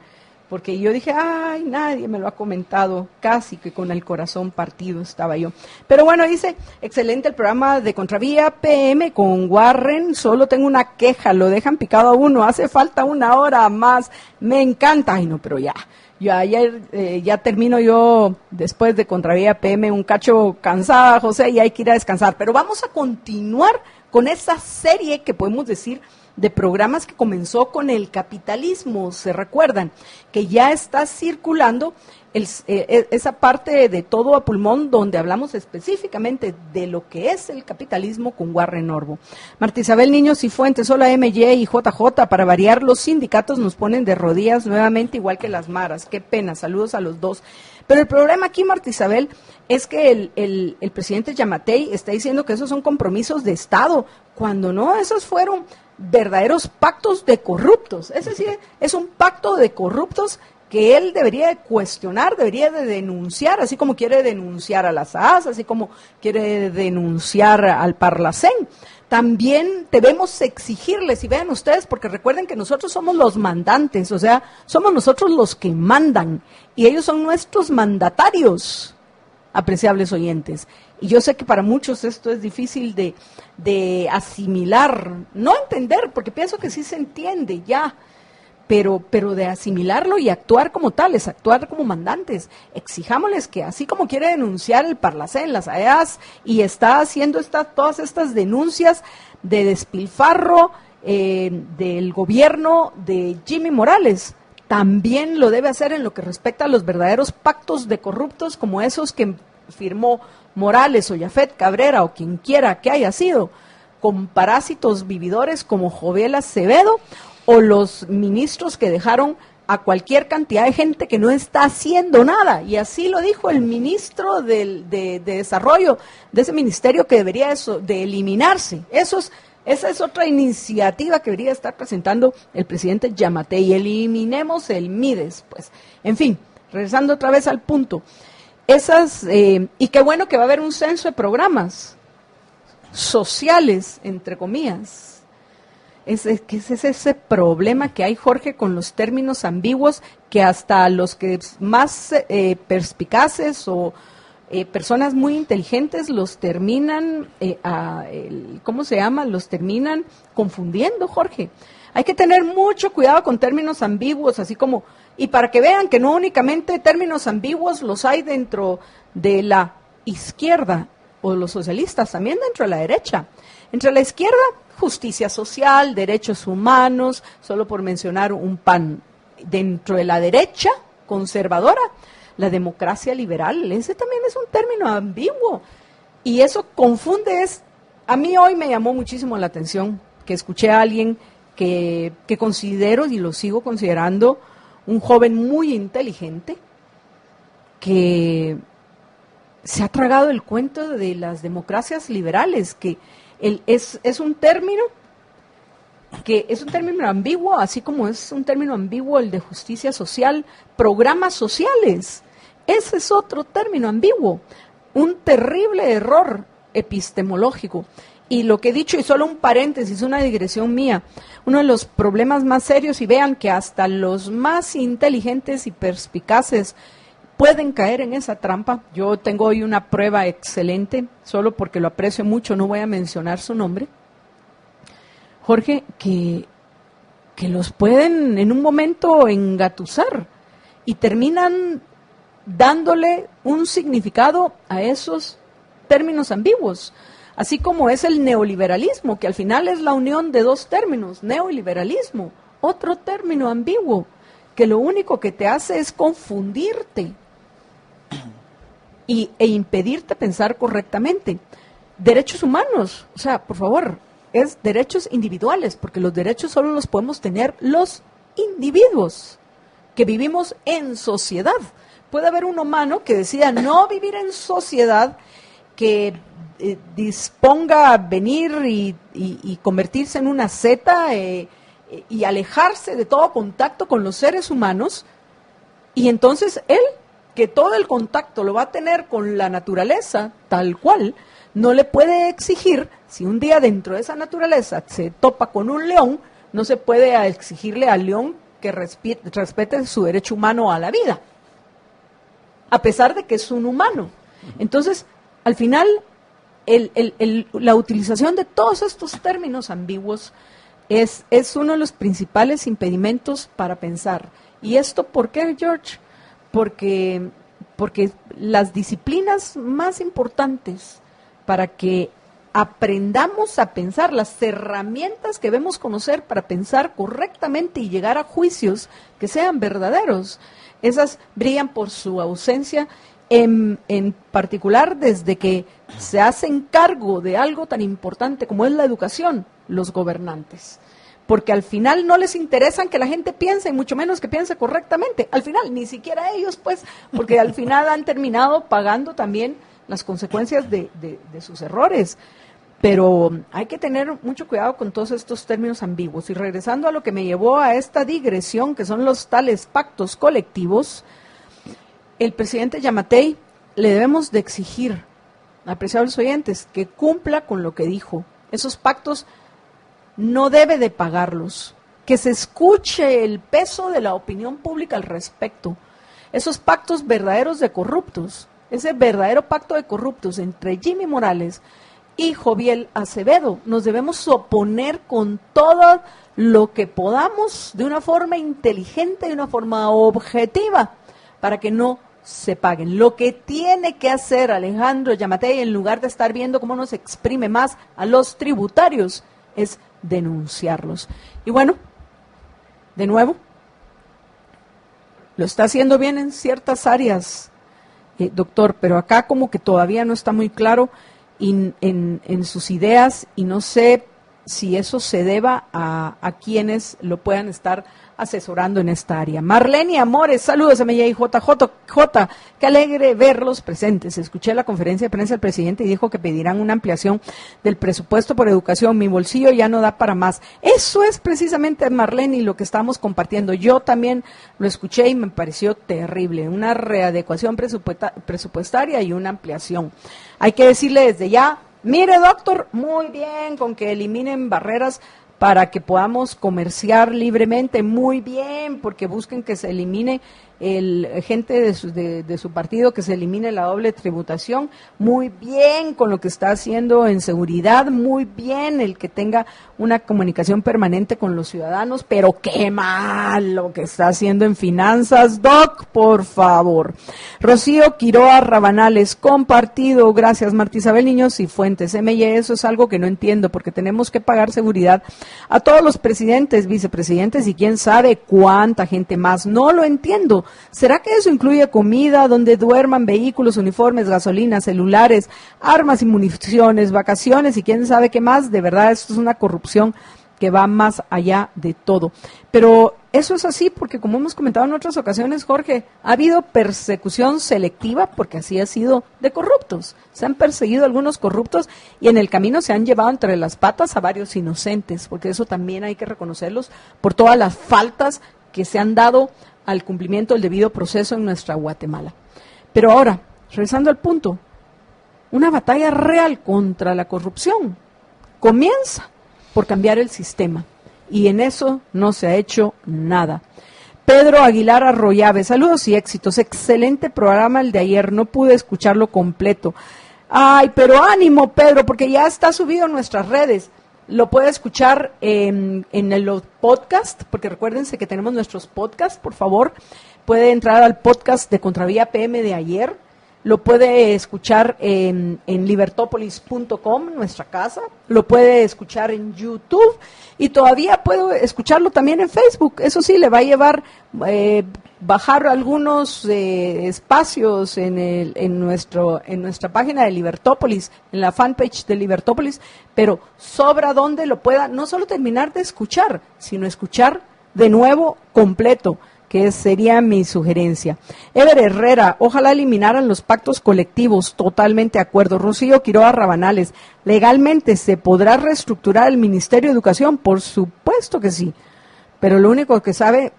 Porque yo dije, ay, nadie me lo ha comentado, casi que con el corazón partido estaba yo. Pero bueno, dice, excelente el programa de Contravía PM con Warren, solo tengo una queja, lo dejan picado a uno, hace falta 1 hora más, me encanta. Ay, no, pero ya termino yo después de Contravía PM, un cacho cansada, José, y hay que ir a descansar. Pero vamos a continuar con esa serie que podemos decir de programas que comenzó con el capitalismo, se recuerdan, que ya está circulando esa parte de Todo a Pulmón, donde hablamos específicamente de lo que es el capitalismo con Warren Orbo. Marta Isabel Niños y Fuentes, hola MY y JJ, para variar los sindicatos nos ponen de rodillas nuevamente igual que las maras, qué pena, saludos a los dos. Pero el problema aquí, Marta Isabel, es que el presidente Yamatei está diciendo que esos son compromisos de Estado, cuando no, esos fueron verdaderos pactos de corruptos. Es decir, es un pacto de corruptos que él debería de cuestionar, debería de denunciar, así como quiere denunciar a las AAS, así como quiere denunciar al Parlacén. También debemos exigirles, y vean ustedes, porque recuerden que nosotros somos los mandantes, o sea, somos nosotros los que mandan, y ellos son nuestros mandatarios, apreciables oyentes. Y yo sé que para muchos esto es difícil de asimilar, no entender, porque pienso que sí se entiende ya, pero de asimilarlo y actuar como tales, actuar como mandantes. Exijámosles que así como quiere denunciar el Parlacén, las AEAS, y está haciendo todas estas denuncias de despilfarro del gobierno de Jimmy Morales, también lo debe hacer en lo que respecta a los verdaderos pactos de corruptos como esos que firmó Morales o Yafet Cabrera o quien quiera que haya sido, con parásitos vividores como Jovel Acevedo o los ministros que dejaron a cualquier cantidad de gente que no está haciendo nada. Y así lo dijo el ministro de Desarrollo de ese ministerio, que debería de eliminarse. Esa es otra iniciativa que debería estar presentando el presidente Yamatei. Eliminemos el Mides, pues. En fin, regresando otra vez al punto. Y qué bueno que va a haber un censo de programas sociales, entre comillas. Es ese problema que hay, Jorge, con los términos ambiguos, que hasta los que más perspicaces o personas muy inteligentes los terminan, los terminan confundiendo, Jorge. Hay que tener mucho cuidado con términos ambiguos, así como, y para que vean que no únicamente términos ambiguos los hay dentro de la izquierda o los socialistas, también dentro de la derecha. Entre la izquierda, justicia social, derechos humanos, solo por mencionar un pan. Dentro de la derecha conservadora, la democracia liberal, ese también es un término ambiguo. Y eso confunde. A mí hoy me llamó muchísimo la atención que escuché a alguien que considero y lo sigo considerando un joven muy inteligente, que se ha tragado el cuento de las democracias liberales, que es un término ambiguo, así como es un término ambiguo el de justicia social, programas sociales. Ese es otro término ambiguo, un terrible error epistemológico. Y lo que he dicho, y solo un paréntesis, una digresión mía, uno de los problemas más serios, y vean que hasta los más inteligentes y perspicaces pueden caer en esa trampa. Yo tengo hoy una prueba excelente, solo porque lo aprecio mucho, no voy a mencionar su nombre, Jorge, que los pueden en un momento engatusar y terminan dándole un significado a esos términos ambiguos, así como es el neoliberalismo, que al final es la unión de dos términos, neo y liberalismo, otro término ambiguo, que lo único que te hace es confundirte e impedirte pensar correctamente. Derechos humanos, o sea, por favor, es derechos individuales, porque los derechos solo los podemos tener los individuos que vivimos en sociedad. Puede haber un humano que decida no vivir en sociedad, que disponga a venir y convertirse en una zeta y alejarse de todo contacto con los seres humanos, y entonces él, que todo el contacto lo va a tener con la naturaleza tal cual, no le puede exigir, si un día dentro de esa naturaleza se topa con un león, no se puede exigirle al león que respete su derecho humano a la vida, a pesar de que es un humano. Entonces, al final, la utilización de todos estos términos ambiguos es uno de los principales impedimentos para pensar. ¿Y esto por qué, George? Porque las disciplinas más importantes para que aprendamos a pensar, las herramientas que debemos conocer para pensar correctamente y llegar a juicios que sean verdaderos, esas brillan por su ausencia, en particular desde que se hacen cargo de algo tan importante como es la educación, los gobernantes. Porque al final no les interesan que la gente piense, y mucho menos que piense correctamente. Al final, ni siquiera ellos, pues, porque al final han terminado pagando también las consecuencias de sus errores. Pero hay que tener mucho cuidado con todos estos términos ambiguos. Y regresando a lo que me llevó a esta digresión, que son los tales pactos colectivos, el presidente Giammattei le debemos de exigir, apreciables oyentes, que cumpla con lo que dijo. Esos pactos no debe de pagarlos, que se escuche el peso de la opinión pública al respecto. Esos pactos verdaderos de corruptos, ese verdadero pacto de corruptos entre Jimmy Morales y Joviel Acevedo, nos debemos oponer con todo lo que podamos, de una forma inteligente, de una forma objetiva, para que no se paguen. Lo que tiene que hacer Alejandro Giammattei, en lugar de estar viendo cómo nos exprime más a los tributarios, es denunciarlos. Y bueno, de nuevo, lo está haciendo bien en ciertas áreas, doctor, pero acá como que todavía no está muy claro en sus ideas, y no sé si eso se deba a quienes lo puedan estar asesorando en esta área. Marlene Amores, saludos a MJ y JJ, qué alegre verlos presentes. Escuché la conferencia de prensa del presidente y dijo que pedirán una ampliación del presupuesto por educación. Mi bolsillo ya no da para más. Eso es precisamente, Marlene, lo que estamos compartiendo. Yo también lo escuché y me pareció terrible. Una readecuación presupuestaria y una ampliación. Hay que decirle desde ya, mire, doctor, muy bien con que eliminen barreras para que podamos comerciar libremente, muy bien, porque busquen que se elimine gente de su partido, que se elimine la doble tributación, muy bien con lo que está haciendo en seguridad, muy bien el que tenga una comunicación permanente con los ciudadanos, pero qué mal lo que está haciendo en finanzas, doc, por favor. Rocío Quiroa Rabanales, compartido, gracias. Marta Isabel Niños y Fuentes, MY, eso es algo que no entiendo, porque tenemos que pagar seguridad a todos los presidentes, vicepresidentes y quién sabe cuánta gente más, no lo entiendo. ¿Será que eso incluye comida, donde duerman, vehículos, uniformes, gasolina, celulares, armas y municiones, vacaciones y quién sabe qué más? De verdad, esto es una corrupción que va más allá de todo. Pero eso es así porque, como hemos comentado en otras ocasiones, Jorge, ha habido persecución selectiva porque así ha sido de corruptos. Se han perseguido algunos corruptos y en el camino se han llevado entre las patas a varios inocentes, porque eso también hay que reconocerlos por todas las faltas que se han dado al cumplimiento del debido proceso en nuestra Guatemala. Pero ahora, regresando al punto, una batalla real contra la corrupción comienza por cambiar el sistema, y en eso no se ha hecho nada. Pedro Aguilar Arroyave, saludos y éxitos, excelente programa el de ayer, no pude escucharlo completo. Ay, pero ánimo, Pedro, porque ya está subido en nuestras redes. Lo puede escuchar en el podcast, porque recuérdense que tenemos nuestros podcasts, por favor. Puede entrar al podcast de Contravía PM de ayer. lo puede escuchar en libertopolis.com, nuestra casa, lo puede escuchar en YouTube y todavía puede escucharlo también en Facebook. Eso sí, le va a llevar bajar algunos espacios en nuestra página de Libertópolis, en la fanpage de Libertópolis, pero sobra donde lo pueda no solo terminar de escuchar, sino escuchar de nuevo completo, que sería mi sugerencia. Ever Herrera, ojalá eliminaran los pactos colectivos, totalmente de acuerdo. Rocío Quiroga Rabanales, ¿legalmente se podrá reestructurar el Ministerio de Educación? Por supuesto que sí, pero lo único que sabe,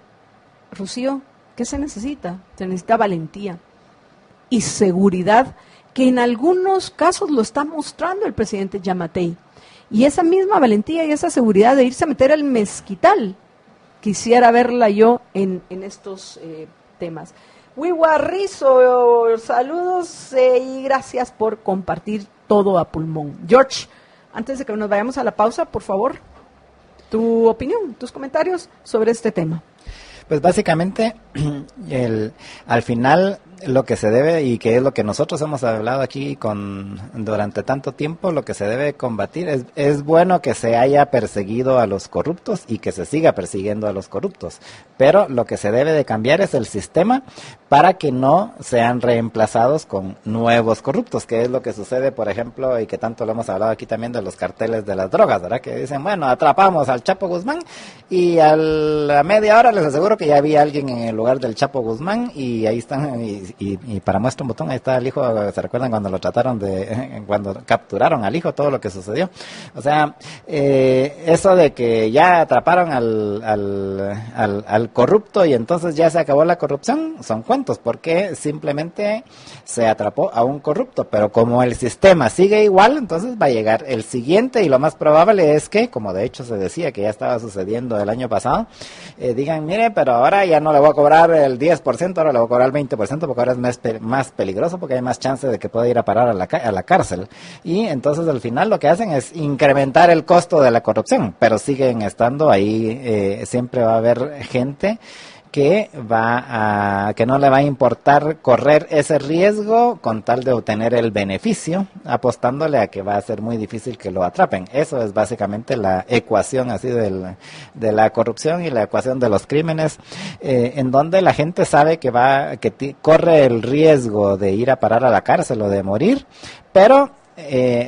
Rocío, ¿qué se necesita? Se necesita valentía y seguridad, que en algunos casos lo está mostrando el presidente Giammattei. Y esa misma valentía y esa seguridad de irse a meter al mezquital, quisiera verla yo en estos temas. Wiwarrizo, saludos y gracias por compartir todo a pulmón. George, antes de que nos vayamos a la pausa, por favor, tu opinión, tus comentarios sobre este tema. Pues básicamente, al final lo que se debe, y que es lo que nosotros hemos hablado aquí durante tanto tiempo, lo que se debe combatir es bueno que se haya perseguido a los corruptos y que se siga persiguiendo a los corruptos, pero lo que se debe de cambiar es el sistema para que no sean reemplazados con nuevos corruptos, que es lo que sucede, por ejemplo, y que tanto lo hemos hablado aquí también de los carteles de las drogas, ¿verdad? Que dicen, bueno, atrapamos al Chapo Guzmán y a la media hora les aseguro que ya había alguien en el lugar del Chapo Guzmán y ahí están, y para muestra un botón, ahí está el hijo. ¿Se recuerdan cuando lo trataron cuando capturaron al hijo, todo lo que sucedió? O sea, eso de que ya atraparon al corrupto y entonces ya se acabó la corrupción, son cuentos, porque simplemente se atrapó a un corrupto, pero como el sistema sigue igual, entonces va a llegar el siguiente, y lo más probable es que, como de hecho se decía que ya estaba sucediendo el año pasado, digan, mire, pero ahora ya no le voy a cobrar el 10%, ahora le voy a cobrar el 20%, porque ahora es más peligroso, porque hay más chance de que pueda ir a parar a la cárcel. Y entonces al final lo que hacen es incrementar el costo de la corrupción, pero siguen estando ahí, siempre va a haber gente que no le va a importar correr ese riesgo con tal de obtener el beneficio, apostándole a que va a ser muy difícil que lo atrapen. Eso es básicamente la ecuación así de la corrupción y la ecuación de los crímenes, en donde la gente sabe que corre el riesgo de ir a parar a la cárcel o de morir, pero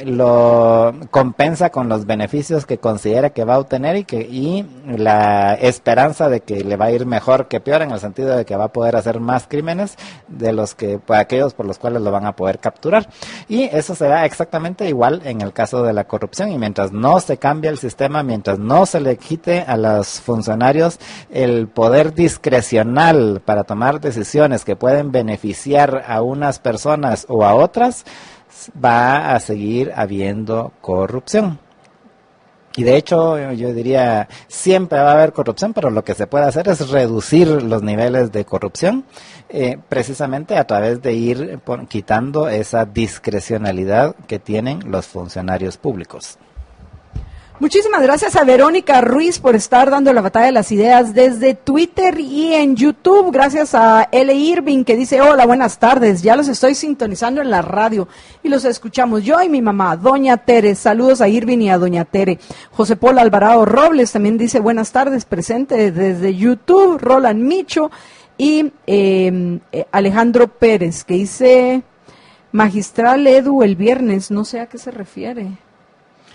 lo compensa con los beneficios que considera que va a obtener y la esperanza de que le va a ir mejor que peor, en el sentido de que va a poder hacer más crímenes de aquellos por los cuales lo van a poder capturar. Y eso se da exactamente igual en el caso de la corrupción, y mientras no se cambie el sistema, mientras no se le quite a los funcionarios el poder discrecional para tomar decisiones que pueden beneficiar a unas personas o a otras, va a seguir habiendo corrupción. Y de hecho, yo diría, siempre va a haber corrupción, pero lo que se puede hacer es reducir los niveles de corrupción, precisamente a través de ir quitando esa discrecionalidad que tienen los funcionarios públicos. Muchísimas gracias a Verónica Ruiz por estar dando la batalla de las ideas desde Twitter y en YouTube. Gracias a L. Irving, que dice, hola, buenas tardes, ya los estoy sintonizando en la radio y los escuchamos yo y mi mamá, Doña Tere. Saludos a Irving y a Doña Tere. José Paul Alvarado Robles también dice, buenas tardes, presente desde YouTube. Roland Micho y Alejandro Pérez, que dice, magistral Edu el viernes, no sé a qué se refiere.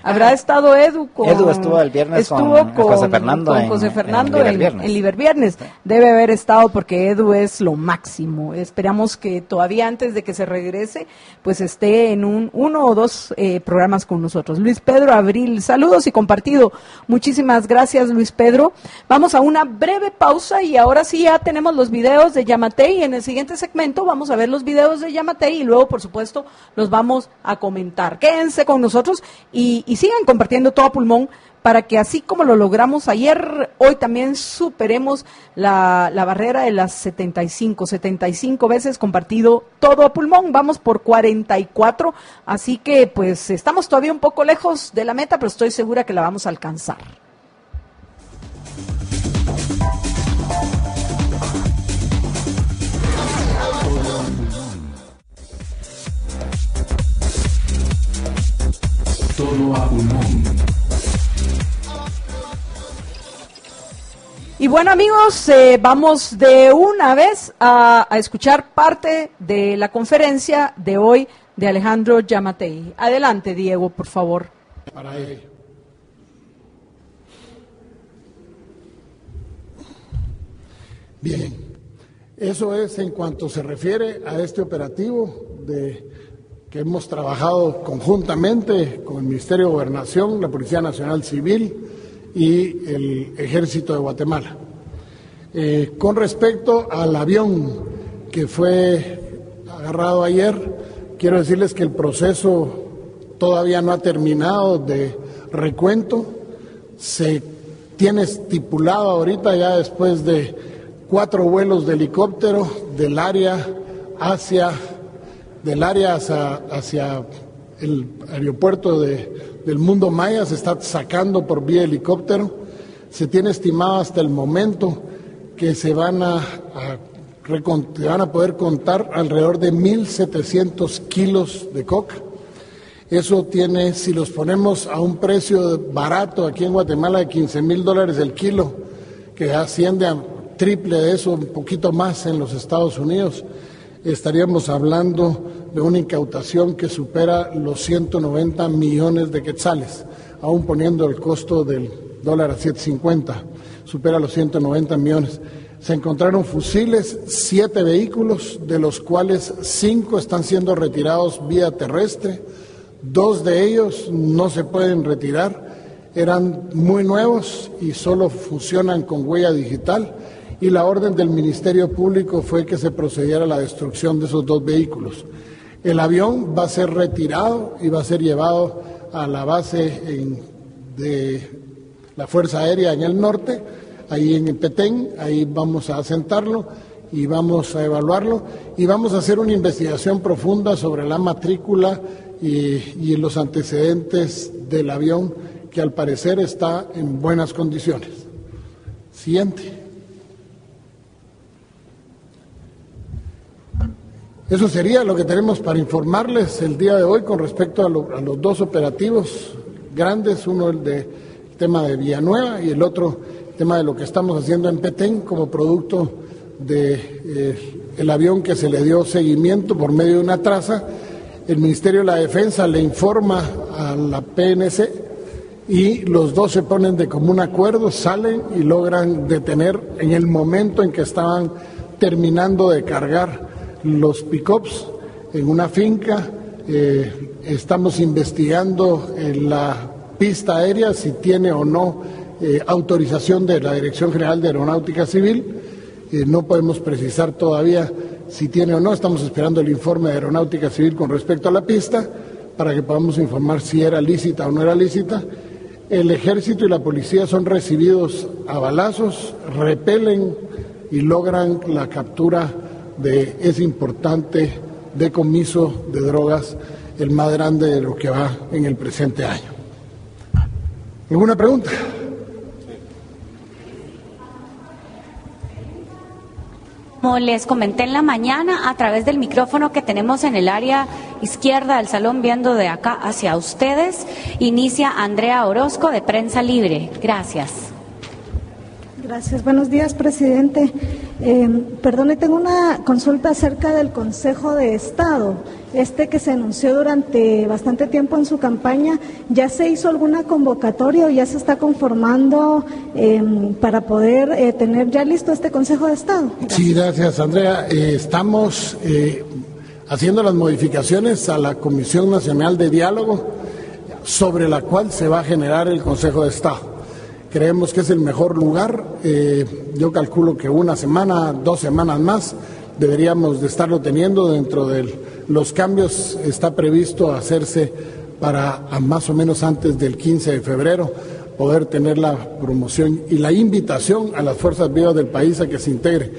¿Habrá estado Edu estuvo el viernes con José Fernando, en Liberviernes? Sí. Debe haber estado, porque Edu es lo máximo. Esperamos que todavía antes de que se regrese, pues esté en uno o dos programas con nosotros. Luis Pedro Abril, saludos y compartido. Muchísimas gracias, Luis Pedro. Vamos a una breve pausa y ahora sí ya tenemos los videos de Giammattei. En el siguiente segmento vamos a ver los videos de Giammattei y luego, por supuesto, los vamos a comentar. Quédense con nosotros y sigan compartiendo todo a pulmón, para que así como lo logramos ayer, hoy también superemos la barrera de las 75 veces compartido todo a pulmón. Vamos por 44, así que pues estamos todavía un poco lejos de la meta, pero estoy segura que la vamos a alcanzar. bueno, amigos, vamos de una vez a escuchar parte de la conferencia de hoy de Alejandro Giammattei. Adelante, Diego, por favor. Para ello. Bien, eso es en cuanto se refiere a este operativo que hemos trabajado conjuntamente con el Ministerio de Gobernación, la Policía Nacional Civil y el Ejército de Guatemala. Con respecto al avión que fue agarrado ayer, quiero decirles que el proceso todavía no ha terminado de recuento. Se tiene estipulado ahorita, ya después de 4 vuelos de helicóptero del área hacia el aeropuerto del Mundo Maya, se está sacando por vía helicóptero. Se tiene estimado hasta el momento que se van a poder contar alrededor de 1.700 kilos de coca. Eso tiene, si los ponemos a un precio barato aquí en Guatemala de $15,000 el kilo, que asciende a triple de eso, un poquito más en los Estados Unidos, estaríamos hablando de una incautación que supera los 190 millones de quetzales, aún poniendo el costo del dólar a 7.50, supera los 190 millones. Se encontraron fusiles, 7 vehículos, de los cuales 5 están siendo retirados vía terrestre. 2 de ellos no se pueden retirar, eran muy nuevos y solo funcionan con huella digital, y la orden del Ministerio Público fue que se procediera a la destrucción de esos 2 vehículos. El avión va a ser retirado y va a ser llevado a la base de la Fuerza Aérea en el norte, ahí en Petén. Ahí vamos a asentarlo y vamos a evaluarlo y vamos a hacer una investigación profunda sobre la matrícula y los antecedentes del avión, que al parecer está en buenas condiciones. Siguiente. Eso sería lo que tenemos para informarles el día de hoy con respecto a los 2 operativos grandes, uno el tema de Villanueva y el otro tema de lo que estamos haciendo en Petén como producto del avión que se le dio seguimiento por medio de una traza. El Ministerio de la Defensa le informa a la PNC y los 2 se ponen de común acuerdo, salen y logran detener en el momento en que estaban terminando de cargar los pick-ups en una finca. Estamos investigando en la pista aérea si tiene o no autorización de la Dirección General de Aeronáutica Civil. No podemos precisar todavía si tiene o no, estamos esperando el informe de Aeronáutica Civil con respecto a la pista para que podamos informar si era lícita o no era lícita. El Ejército y la Policía son recibidos a balazos, repelen y logran la captura de ese importante decomiso de drogas, el más grande de lo que va en el presente año. ¿Alguna pregunta? Como les comenté en la mañana, a través del micrófono que tenemos en el área izquierda del salón, viendo de acá hacia ustedes, inicia Andrea Orozco de Prensa Libre. Gracias. Gracias. Buenos días, presidente. Perdone, tengo una consulta acerca del Consejo de Estado. Que se anunció durante bastante tiempo en su campaña, ¿ya se hizo alguna convocatoria o ya se está conformando para poder tener ya listo este Consejo de Estado? Gracias. Sí, gracias, Andrea. Estamos haciendo las modificaciones a la Comisión Nacional de Diálogo, sobre la cual se va a generar el Consejo de Estado. Creemos que es el mejor lugar. Yo calculo que 1 semana, 2 semanas más deberíamos de estarlo teniendo. Dentro de los cambios está previsto hacerse para más o menos antes del 15 de febrero poder tener la promoción y la invitación a las fuerzas vivas del país a que se integre.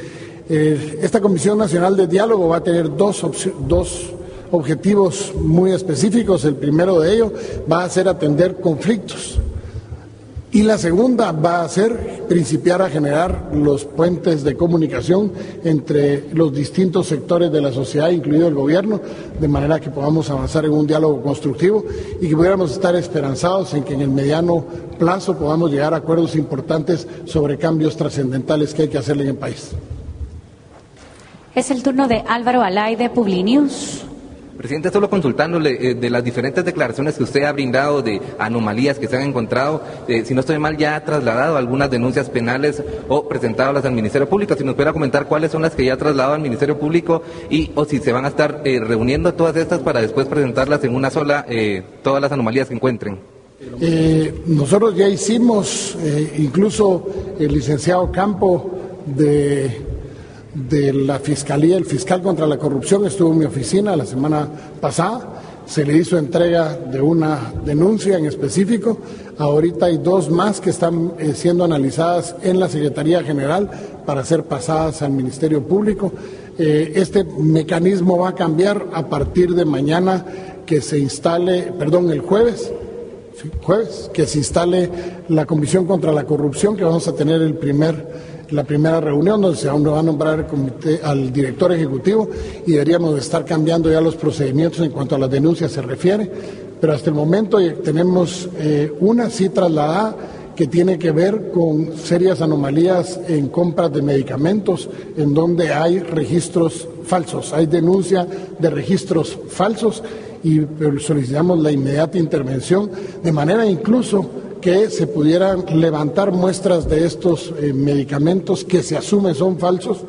Esta Comisión Nacional de Diálogo va a tener dos objetivos muy específicos. El primero de ellos va a ser atender conflictos Y la segunda va a ser principiar a generar los puentes de comunicación entre los distintos sectores de la sociedad, incluido el gobierno, de manera que podamos avanzar en un diálogo constructivo y que pudiéramos estar esperanzados en que en el mediano plazo podamos llegar a acuerdos importantes sobre cambios trascendentales que hay que hacerle en el país. Es el turno de Álvaro Alay de Publinews. Presidente, solo consultándole de las diferentes declaraciones que usted ha brindado de anomalías que se han encontrado, si no estoy mal, ya ha trasladado algunas denuncias penales o presentado al Ministerio Público. Si nos pudiera comentar cuáles son las que ya ha trasladado al Ministerio Público o si se van a estar reuniendo todas estas para después presentarlas en una sola, todas las anomalías que encuentren. Nosotros ya hicimos, incluso el licenciado Campo de la Fiscalía, el fiscal contra la corrupción, estuvo en mi oficina la semana pasada, se le hizo entrega de una denuncia en específico. Ahorita hay 2 más que están siendo analizadas en la Secretaría General para ser pasadas al Ministerio Público. Este mecanismo va a cambiar a partir de mañana que se instale, el jueves, que se instale la Comisión contra la Corrupción, que vamos a tener la primera reunión donde se va a nombrar al director ejecutivo y deberíamos estar cambiando ya los procedimientos en cuanto a las denuncias se refiere, pero hasta el momento tenemos una sí trasladada que tiene que ver con serias anomalías en compras de medicamentos en donde hay registros falsos, hay denuncia de registros falsos y solicitamos la inmediata intervención de manera incluso que se pudieran levantar muestras de estos medicamentos que se asume son falsos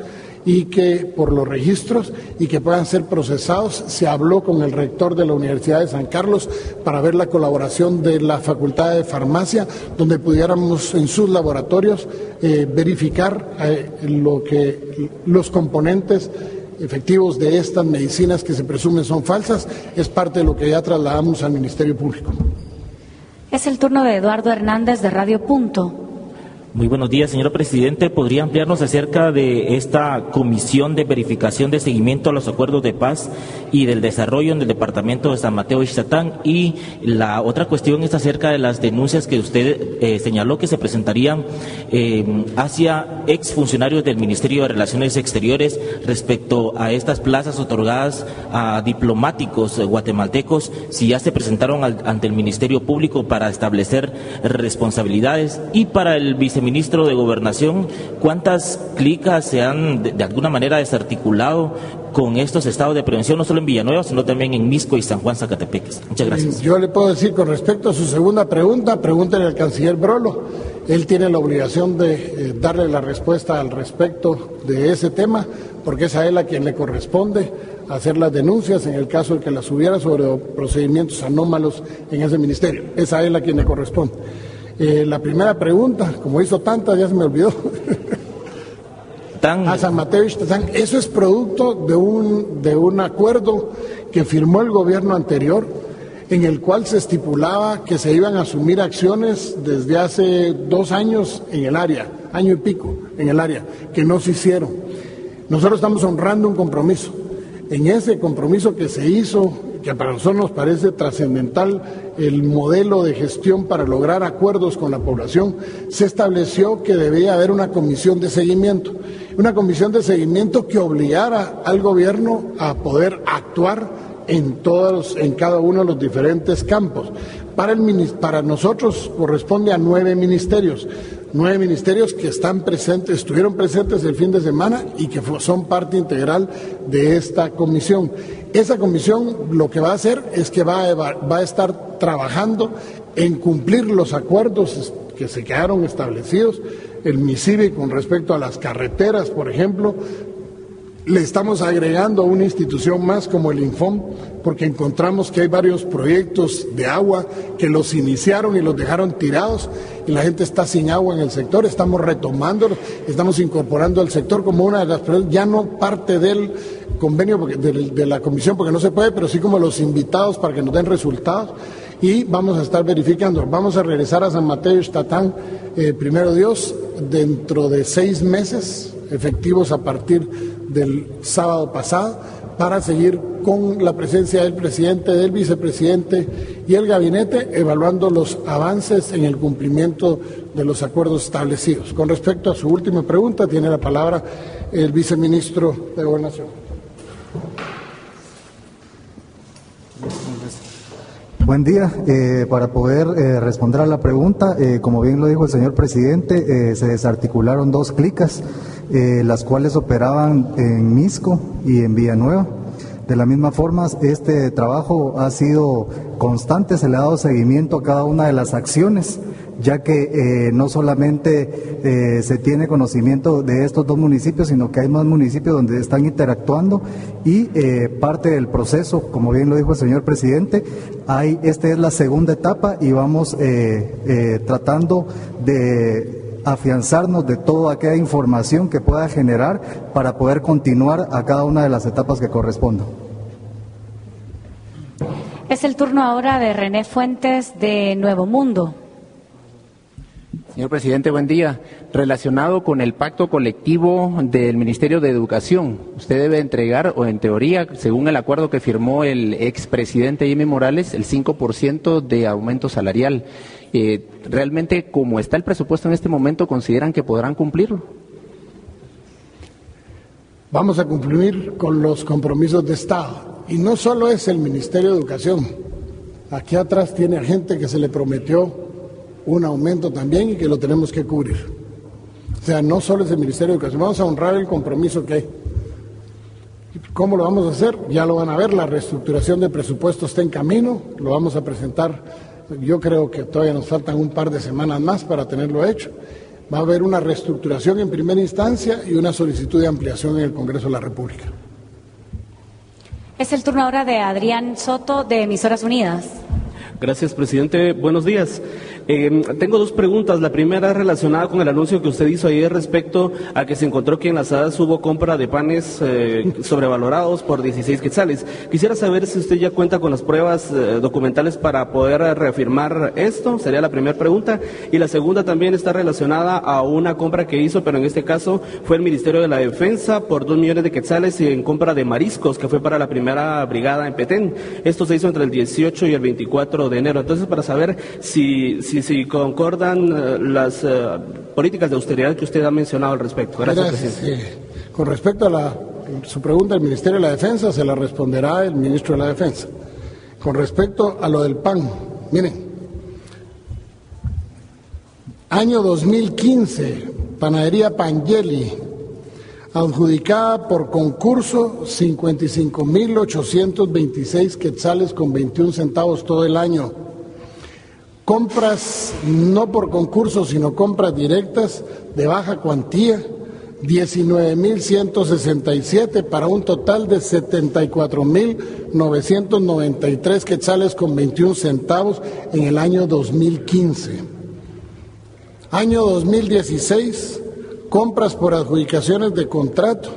y que por los registros y que puedan ser procesados. Se habló con el rector de la Universidad de San Carlos para ver la colaboración de la Facultad de Farmacia, donde pudiéramos en sus laboratorios verificar los componentes efectivos de estas medicinas que se presumen son falsas. Es parte de lo que ya trasladamos al Ministerio Público. Es el turno de Eduardo Hernández de Radio Punto. Muy buenos días, señor presidente. ¿Podría ampliarnos acerca de esta comisión de verificación de seguimiento a los acuerdos de paz y del desarrollo en el departamento de San Mateo y Ixtatán? Y la otra cuestión es acerca de las denuncias que usted señaló que se presentarían hacia exfuncionarios del Ministerio de Relaciones Exteriores respecto a estas plazas otorgadas a diplomáticos guatemaltecos, si ya se presentaron ante el Ministerio Público para establecer responsabilidades. Y para el viceministro de Gobernación, ¿cuántas clicas se han de alguna manera desarticulado con estos estados de prevención, no solo en Villanueva, sino también en Misco y San Juan Zacatepeques? Muchas gracias. Yo le puedo decir con respecto a su segunda pregunta, pregúntele al canciller Brolo. Él tiene la obligación de darle la respuesta al respecto de ese tema, porque es a él a quien le corresponde hacer las denuncias en el caso de que las hubiera sobre procedimientos anómalos en ese ministerio. Es a él a quien le corresponde. La primera pregunta, como hizo tantas, ya se me olvidó. A San Mateo y Ixtatán, eso es producto de un acuerdo que firmó el gobierno anterior, en el cual se estipulaba que se iban a asumir acciones desde hace 2 años en el área, año y pico en el área, que no se hicieron. Nosotros estamos honrando un compromiso. En ese compromiso que se hizo, que para nosotros nos parece trascendental el modelo de gestión para lograr acuerdos con la población, se estableció que debía haber una comisión de seguimiento que obligara al gobierno a poder actuar en cada uno de los diferentes campos. Para nosotros corresponde a 9 ministerios que estuvieron presentes el fin de semana y que son parte integral de esta comisión. Esa comisión lo que va a hacer es que va a estar trabajando en cumplir los acuerdos que se quedaron establecidos. El MISIBI con respecto a las carreteras, por ejemplo, le estamos agregando una institución más como el Infom, porque encontramos que hay varios proyectos de agua que los iniciaron y los dejaron tirados y la gente está sin agua en el sector. Estamos retomándolos, estamos incorporando al sector como una de las prioridades, ya no parte del convenio de la comisión porque no se puede, pero sí como los invitados para que nos den resultados. Y vamos a estar verificando. Vamos a regresar a San Mateo y Ixtatán, primero Dios, dentro de 6 meses, efectivos a partir del sábado pasado, para seguir con la presencia del presidente, del vicepresidente y el gabinete, evaluando los avances en el cumplimiento de los acuerdos establecidos. Con respecto a su última pregunta, tiene la palabra el viceministro de Gobernación. Buen día. Para poder responder a la pregunta, como bien lo dijo el señor presidente, se desarticularon 2 clicas, las cuales operaban en Misco y en Villanueva. De la misma forma, este trabajo ha sido constante, se le ha dado seguimiento a cada una de las acciones, ya que no solamente se tiene conocimiento de estos 2 municipios, sino que hay más municipios donde están interactuando y parte del proceso, como bien lo dijo el señor presidente, esta es la segunda etapa y vamos tratando de afianzarnos de toda aquella información que pueda generar para poder continuar a cada una de las etapas que correspondan. Es el turno ahora de René Fuentes de Nuevo Mundo. Señor presidente, buen día. Relacionado con el pacto colectivo del Ministerio de Educación, usted debe entregar, o en teoría, según el acuerdo que firmó el expresidente Jimmy Morales, el 5% de aumento salarial. ¿Realmente, como está el presupuesto en este momento, consideran que podrán cumplirlo? Vamos a cumplir con los compromisos de Estado. Y no solo es el Ministerio de Educación. Aquí atrás tiene a gente que se le prometió un aumento también y que lo tenemos que cubrir. O sea, no solo es el Ministerio de Educación, vamos a honrar el compromiso que hay. ¿Cómo lo vamos a hacer? Ya lo van a ver, la reestructuración de presupuesto está en camino, lo vamos a presentar, yo creo que todavía nos faltan un par de semanas más para tenerlo hecho. Va a haber una reestructuración en primera instancia y una solicitud de ampliación en el Congreso de la República. Es el turno ahora de Adrián Soto de Emisoras Unidas. Gracias, presidente. Buenos días. Tengo 2 preguntas. La primera es relacionada con el anuncio que usted hizo ayer respecto a que se encontró que en las hadas hubo compra de panes sobrevalorados por 16 quetzales. Quisiera saber si usted ya cuenta con las pruebas documentales para poder reafirmar esto. Sería la primera pregunta. Y la segunda también está relacionada a una compra que hizo, pero en este caso fue el Ministerio de la Defensa por 2 millones de quetzales en compra de mariscos, que fue para la primera brigada en Petén. Esto se hizo entre el 18 y el 24 de enero. Entonces, para saber si concordan las políticas de austeridad que usted ha mencionado al respecto. Gracias, presidente. Con respecto a su pregunta del Ministerio de la Defensa, se la responderá el ministro de la Defensa. Con respecto a lo del pan, miren, año 2015, Panadería Pangeli, adjudicada por concurso 55.826 quetzales con 21 centavos todo el año. Compras no por concurso, sino compras directas de baja cuantía, 19.167 para un total de 74.993 quetzales con 21 centavos en el año 2015. Año 2016, compras por adjudicaciones de contrato,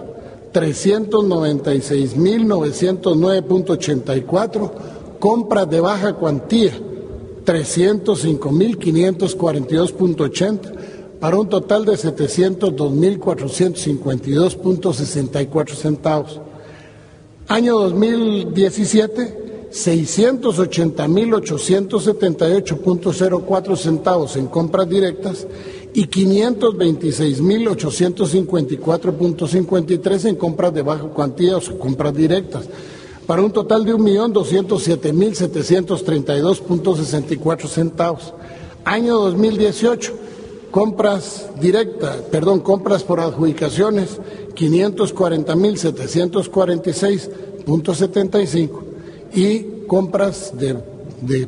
396.909.84, compras de baja cuantía, 305.542.80, para un total de 702.452.64 centavos. Año 2017, 680.878.04 centavos en compras directas y 526.854.53 en compras de baja cuantía o compras directas, para un total de 1.207.732.64 centavos. Año 2018, compras por adjudicaciones, 540.746.75 y compras de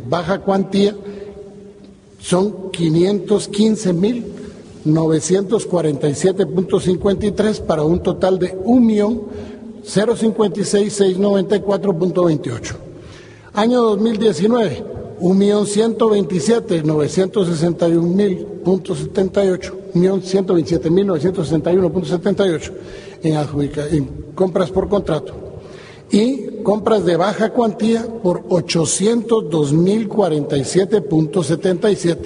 baja cuantía son 515.947.53 para un total de 1.056.694.28. Año 2019, 1.127.961.78 en compras por contrato y compras de baja cuantía por 802.047.77,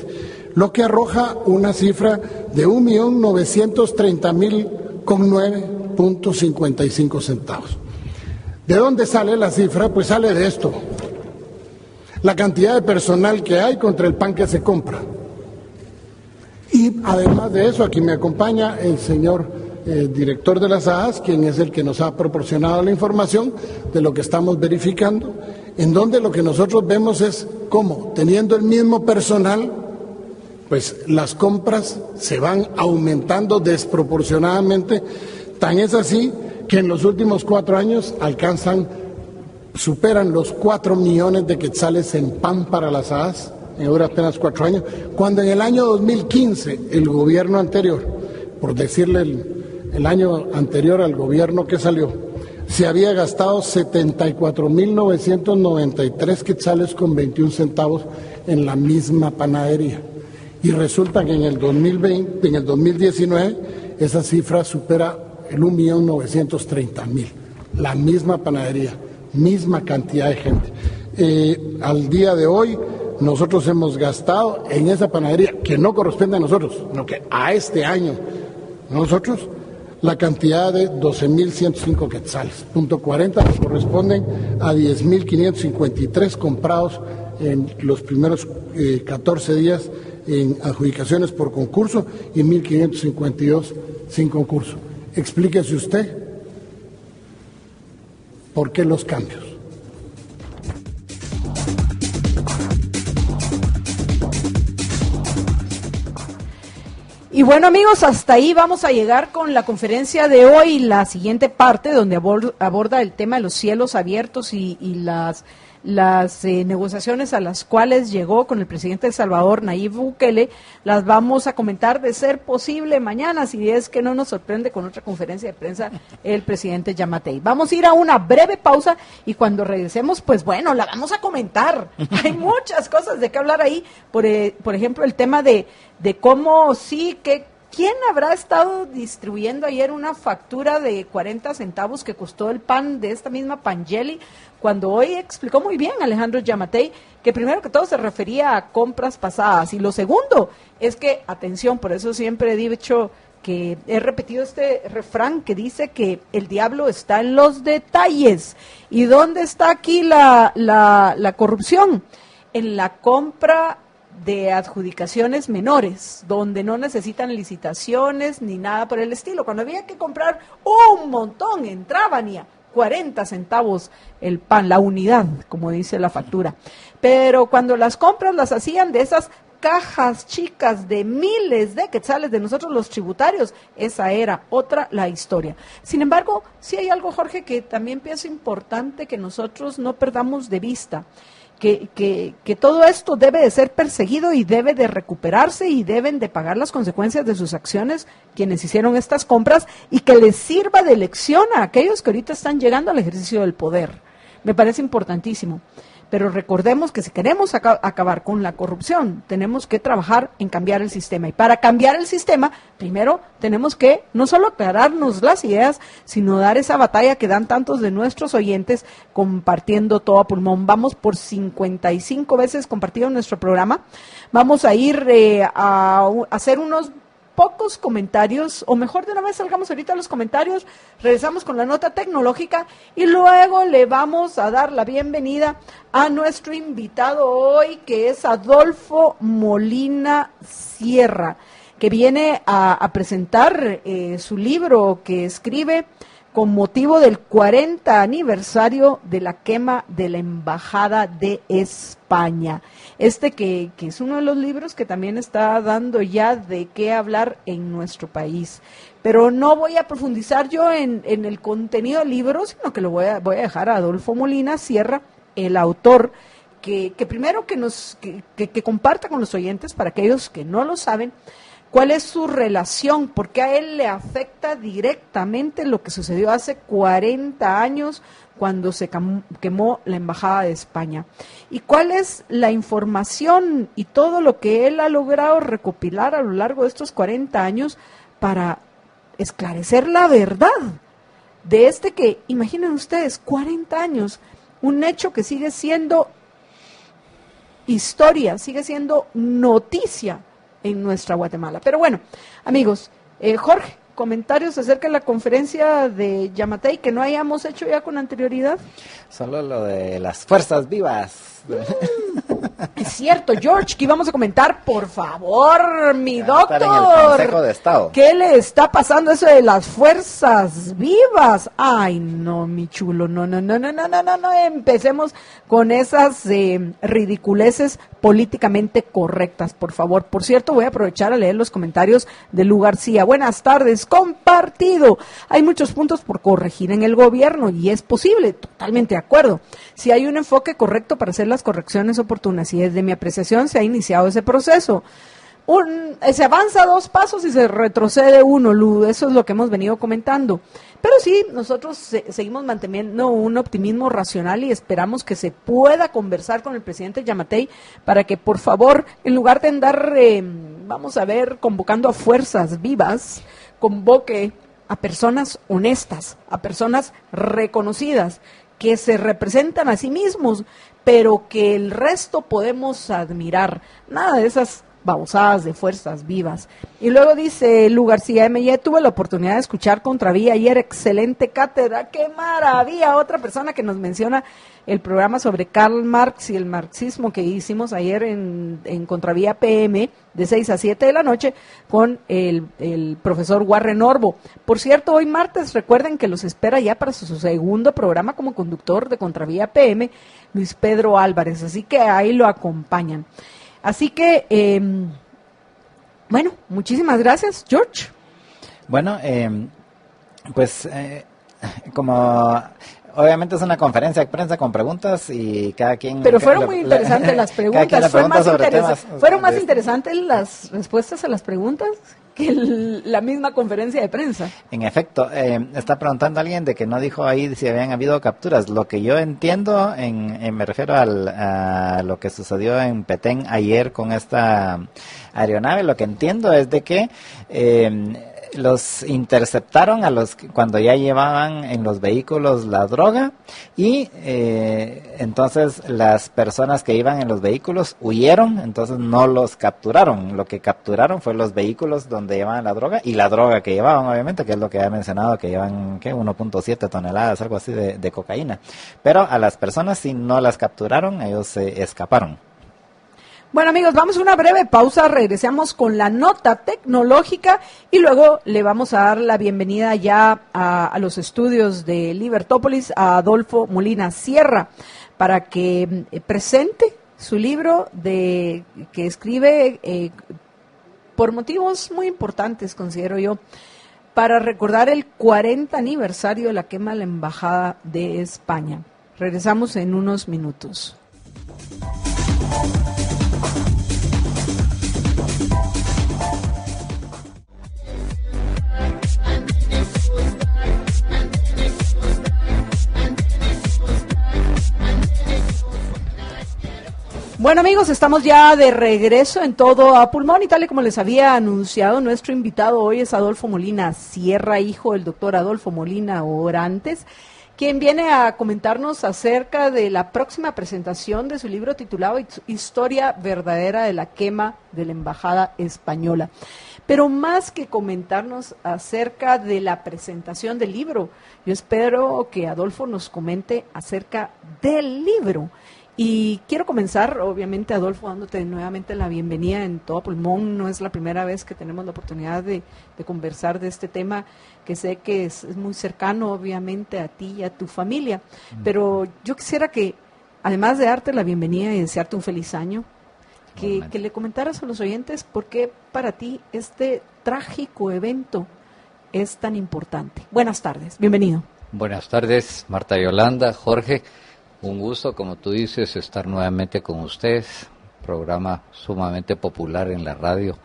lo que arroja una cifra de 1.930.009.55 centavos. ¿De dónde sale la cifra? Pues sale de esto. La cantidad de personal que hay contra el pan que se compra. Y además de eso, aquí me acompaña el señor director de las AAS, quien es el que nos ha proporcionado la información de lo que estamos verificando, en donde lo que nosotros vemos es cómo, teniendo el mismo personal, pues las compras se van aumentando desproporcionadamente. Tan es así que en los últimos 4 años superan los 4 millones de quetzales en pan para las AAS, en ahora apenas 4 años, cuando en el año 2015 el gobierno anterior, por decirle el año anterior al gobierno que salió, se había gastado 74.993 quetzales con 21 centavos en la misma panadería. Y resulta que en el 2019 esa cifra supera el 1.930.000. La misma panadería, misma cantidad de gente. Al día de hoy nosotros hemos gastado en esa panadería, que no corresponde a nosotros, sino que a este año nosotros, la cantidad de 12.105 quetzales, .40, que corresponden a 10.553 comprados en los primeros 14 días en adjudicaciones por concurso y 1.552 sin concurso. Explíquese usted por qué los cambios. Y bueno, amigos, hasta ahí vamos a llegar con la conferencia de hoy, la siguiente parte donde aborda el tema de los cielos abiertos y las negociaciones a las cuales llegó con el presidente de El Salvador, Nayib Bukele. Las vamos a comentar de ser posible mañana, si es que no nos sorprende con otra conferencia de prensa el presidente Giammattei. Vamos a ir a una breve pausa y cuando regresemos, pues bueno, la vamos a comentar. Hay muchas cosas de qué hablar ahí, por ejemplo, el tema de cómo sí, ¿quién habrá estado distribuyendo ayer una factura de 40 centavos que costó el pan de esta misma Pangeli? Cuando hoy explicó muy bien Alejandro Giammattei que primero que todo se refería a compras pasadas, y lo segundo es que, atención, por eso siempre he dicho que he repetido este refrán que dice que el diablo está en los detalles. ¿Y dónde está aquí la corrupción? En la compra de adjudicaciones menores, donde no necesitan licitaciones ni nada por el estilo. Cuando había que comprar un montón, entraban y a 40 centavos el pan, la unidad, como dice la factura. Pero cuando las compras las hacían de esas cajas chicas de miles de quetzales de nosotros los tributarios, esa era otra la historia. Sin embargo, sí hay algo, Jorge, que también pienso importante que nosotros no perdamos de vista. Que todo esto debe de ser perseguido y debe de recuperarse y deben de pagar las consecuencias de sus acciones quienes hicieron estas compras, y que les sirva de lección a aquellos que ahorita están llegando al ejercicio del poder. Me parece importantísimo. Pero recordemos que si queremos acabar con la corrupción, tenemos que trabajar en cambiar el sistema. Y para cambiar el sistema, primero tenemos que no solo aclararnos las ideas, sino dar esa batalla que dan tantos de nuestros oyentes compartiendo todo a pulmón. Vamos por 55 veces compartido nuestro programa. Vamos a ir a hacer unos pocos comentarios, o mejor de una vez salgamos ahorita a los comentarios, regresamos con la nota tecnológica y luego le vamos a dar la bienvenida a nuestro invitado hoy, que es Adolfo Molina Sierra, que viene a presentar su libro que escribe con motivo del 40 aniversario de la quema de la Embajada de España. Que es uno de los libros que también está dando ya de qué hablar en nuestro país. Pero no voy a profundizar yo en el contenido del libro, sino que lo voy a dejar a Adolfo Molina Sierra, el autor, que primero que comparta con los oyentes, para aquellos que no lo saben, cuál es su relación, porque a él le afecta directamente lo que sucedió hace 40 años cuando se quemó la Embajada de España. Y cuál es la información y todo lo que él ha logrado recopilar a lo largo de estos 40 años para esclarecer la verdad de que, imaginen ustedes, 40 años, un hecho que sigue siendo historia, sigue siendo noticia en nuestra Guatemala. Pero bueno, amigos, Jorge, comentarios acerca de la conferencia de Yamatei que no hayamos hecho ya con anterioridad? Solo lo de las fuerzas vivas. Es cierto, George, que íbamos a comentar, por favor, mi doctor. En el Consejo de Estado. ¿Qué le está pasando eso de las fuerzas vivas? Ay, no, mi chulo, no, empecemos con esas ridiculeces políticamente correctas, por favor. Por cierto, voy a aprovechar a leer los comentarios de Lu García. Buenas tardes, compartido. Hay muchos puntos por corregir en el gobierno y es posible, totalmente de acuerdo. Si hay un enfoque correcto para hacer las correcciones oportunas y desde mi apreciación se ha iniciado ese proceso. Se avanza 2 pasos y se retrocede 1, Lu, eso es lo que hemos venido comentando. Pero sí, nosotros seguimos manteniendo un optimismo racional y esperamos que se pueda conversar con el presidente Yamatei para que, por favor, en lugar de andar, convocando a fuerzas vivas, convoque a personas honestas, a personas reconocidas, que se representan a sí mismos, pero que el resto podemos admirar. Nada de esas babosadas de fuerzas vivas. Y luego dice Lu García M. Tuve la oportunidad de escuchar Contravía ayer, excelente cátedra, qué maravilla. Otra persona que nos menciona el programa sobre Karl Marx y el marxismo que hicimos ayer en Contravía PM de 6 a 7 de la noche con el profesor Warren Orbo. Por cierto, hoy martes recuerden que los espera ya para su segundo programa como conductor de Contravía PM, Luis Pedro Álvarez, así que ahí lo acompañan. Así que, muchísimas gracias, George. Bueno, como obviamente es una conferencia de prensa con preguntas y cada quien... Pero fueron muy interesantes las preguntas, fueron más interesantes las respuestas a las preguntas que la misma conferencia de prensa. En efecto, está preguntando alguien de que no dijo ahí si habían habido capturas. Lo que yo entiendo, me refiero a lo que sucedió en Petén ayer con esta aeronave, lo que entiendo es de que los interceptaron cuando ya llevaban en los vehículos la droga y entonces las personas que iban en los vehículos huyeron, entonces no los capturaron. Lo que capturaron fue los vehículos donde llevaban la droga y la droga que llevaban, obviamente, que es lo que he mencionado, que llevan 1.7 toneladas, algo así de cocaína. Pero a las personas si no las capturaron, ellos se escaparon. Bueno, amigos, vamos a una breve pausa, regresamos con la nota tecnológica y luego le vamos a dar la bienvenida ya a los estudios de Libertópolis a Adolfo Molina Sierra para que presente su libro que escribe por motivos muy importantes, considero yo, para recordar el 40 aniversario de la quema de la Embajada de España. Regresamos en unos minutos. Bueno, amigos, estamos ya de regreso en Todo a Pulmón y tal y como les había anunciado, nuestro invitado hoy es Adolfo Molina Sierra, hijo del doctor Adolfo Molina Orantes, quien viene a comentarnos acerca de la próxima presentación de su libro titulado Historia verdadera de la quema de la Embajada Española. Pero más que comentarnos acerca de la presentación del libro, yo espero que Adolfo nos comente acerca del libro. Y quiero comenzar, obviamente, Adolfo, dándote nuevamente la bienvenida en Todo a Pulmón. No es la primera vez que tenemos la oportunidad de conversar de este tema, que sé que es muy cercano, obviamente, a ti y a tu familia. Pero yo quisiera que, además de darte la bienvenida y desearte un feliz año, que le comentaras a los oyentes por qué para ti este trágico evento es tan importante. Buenas tardes, bienvenido. Buenas tardes, Marta Yolanda, Jorge. Un gusto, como tú dices, estar nuevamente con ustedes, programa sumamente popular en la radio,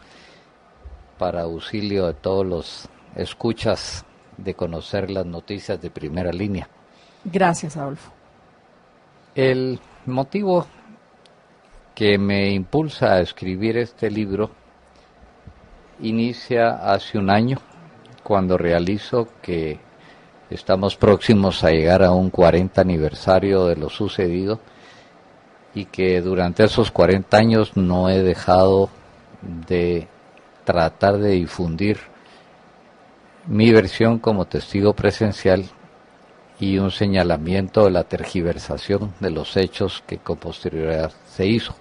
para auxilio de todos los escuchas de conocer las noticias de primera línea. Gracias, Adolfo. El motivo que me impulsa a escribir este libro inicia hace un año, cuando realizo que estamos próximos a llegar a un 40 aniversario de lo sucedido y que durante esos 40 años no he dejado de tratar de difundir mi versión como testigo presencial y un señalamiento de la tergiversación de los hechos que con posterioridad se hizo.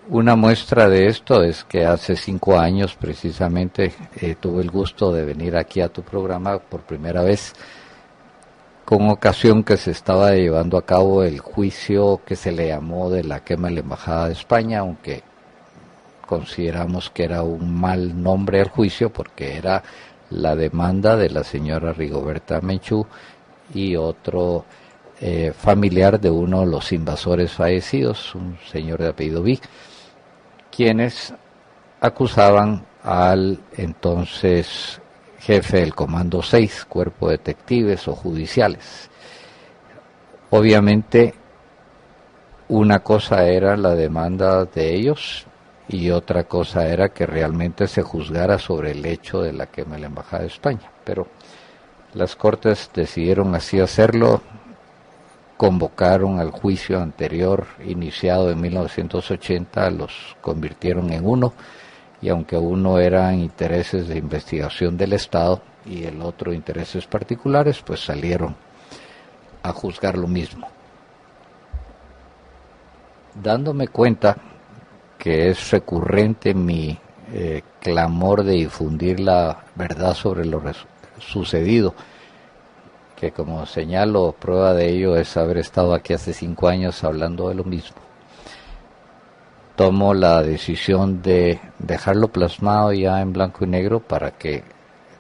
Una muestra de esto es que hace 5 años precisamente tuve el gusto de venir aquí a tu programa por primera vez, con ocasión que se estaba llevando a cabo el juicio que se le llamó de la quema de la Embajada de España, aunque consideramos que era un mal nombre al juicio porque era la demanda de la señora Rigoberta Menchú y otro familiar de uno de los invasores fallecidos, un señor de apellido Vi, quienes acusaban al entonces jefe del Comando 6, cuerpo de detectives o judiciales. Obviamente, una cosa era la demanda de ellos y otra cosa era que realmente se juzgara sobre el hecho de la quema de la Embajada de España. Pero las Cortes decidieron así hacerlo, convocaron al juicio anterior iniciado en 1980, los convirtieron en uno, y aunque uno eran intereses de investigación del Estado y el otro intereses particulares, pues salieron a juzgar lo mismo. Dándome cuenta que es recurrente mi clamor de difundir la verdad sobre lo sucedido, que como señalo, prueba de ello es haber estado aquí hace 5 años hablando de lo mismo, tomo la decisión de dejarlo plasmado ya en blanco y negro para que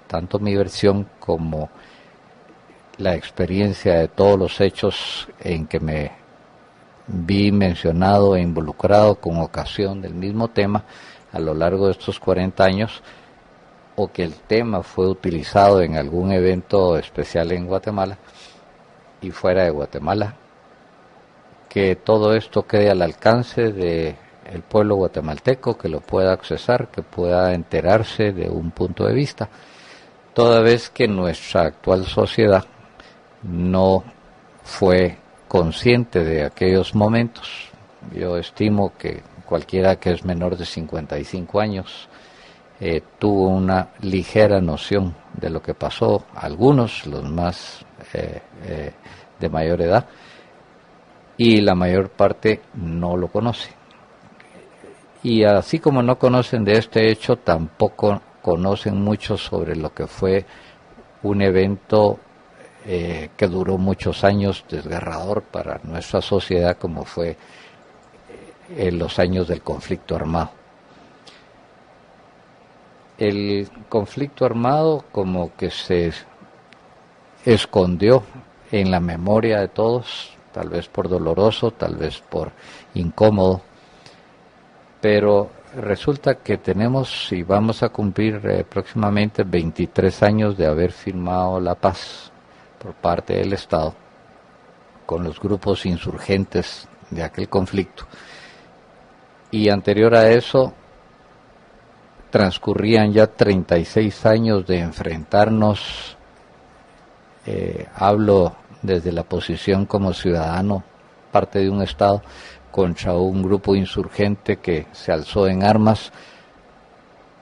tanto mi versión como la experiencia de todos los hechos en que me vi mencionado e involucrado con ocasión del mismo tema a lo largo de estos 40 años, o que el tema fue utilizado en algún evento especial en Guatemala y fuera de Guatemala, que todo esto quede al alcance de el pueblo guatemalteco, que lo pueda accesar, que pueda enterarse de un punto de vista, toda vez que nuestra actual sociedad no fue consciente de aquellos momentos. Yo estimo que cualquiera que es menor de 55 años tuvo una ligera noción de lo que pasó, algunos, los más de mayor edad, y la mayor parte no lo conoce. Y así como no conocen de este hecho, tampoco conocen mucho sobre lo que fue un evento que duró muchos años, desgarrador para nuestra sociedad, como fue en los años del conflicto armado. El conflicto armado como que se escondió en la memoria de todos, tal vez por doloroso, tal vez por incómodo, pero resulta que tenemos y vamos a cumplir próximamente 23 años de haber firmado la paz por parte del Estado con los grupos insurgentes de aquel conflicto. Y anterior a eso transcurrían ya 36 años de enfrentarnos, hablo desde la posición como ciudadano, parte de un Estado, contra un grupo insurgente que se alzó en armas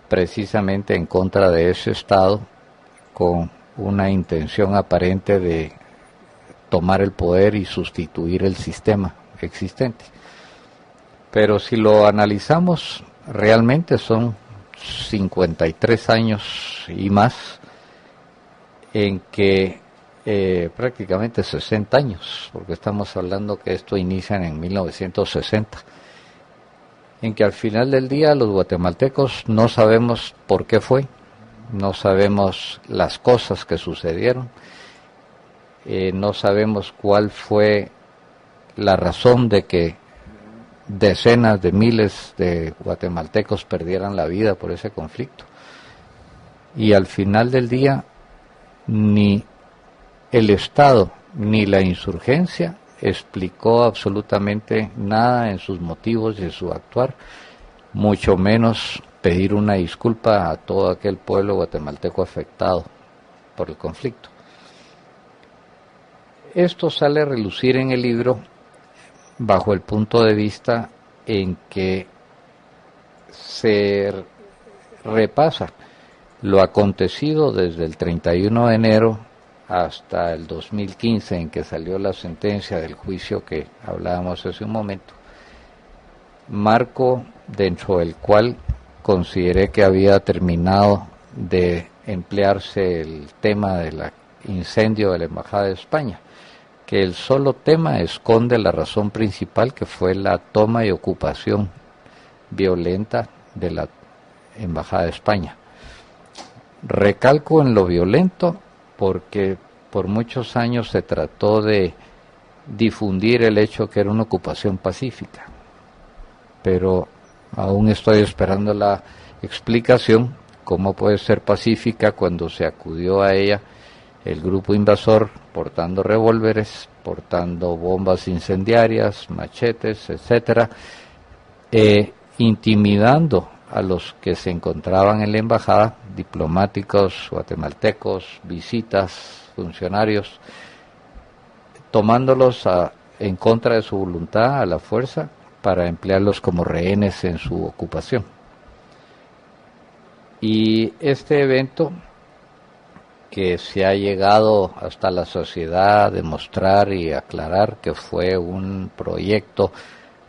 precisamente en contra de ese Estado, con una intención aparente de tomar el poder y sustituir el sistema existente. Pero si lo analizamos, realmente son 53 años y más en que prácticamente 60 años, porque estamos hablando que esto inicia en 1960, en que al final del día los guatemaltecos no sabemos por qué fue, no sabemos las cosas que sucedieron, no sabemos cuál fue la razón de que decenas de miles de guatemaltecos perdieran la vida por ese conflicto. Y al final del día, ni el Estado ni la insurgencia explicó absolutamente nada en sus motivos y en su actuar, mucho menos pedir una disculpa a todo aquel pueblo guatemalteco afectado por el conflicto. Esto sale a relucir en el libro bajo el punto de vista en que se repasa lo acontecido desde el 31 de enero hasta el 2015, en que salió la sentencia del juicio que hablábamos hace un momento, marco dentro del cual consideré que había terminado de emplearse el tema del incendio de la Embajada de España, que el solo tema esconde la razón principal, que fue la toma y ocupación violenta de la Embajada de España. Recalco en lo violento porque por muchos años se trató de difundir el hecho que era una ocupación pacífica, pero aún estoy esperando la explicación cómo puede ser pacífica cuando se acudió a ella el grupo invasor portando revólveres, portando bombas incendiarias, machetes, etcétera, intimidando a los que se encontraban en la embajada, diplomáticos, guatemaltecos, visitas, funcionarios, tomándolos en contra de su voluntad, a la fuerza, para emplearlos como rehenes en su ocupación. Y este evento, que se ha llegado hasta la sociedad a demostrar y aclarar que fue un proyecto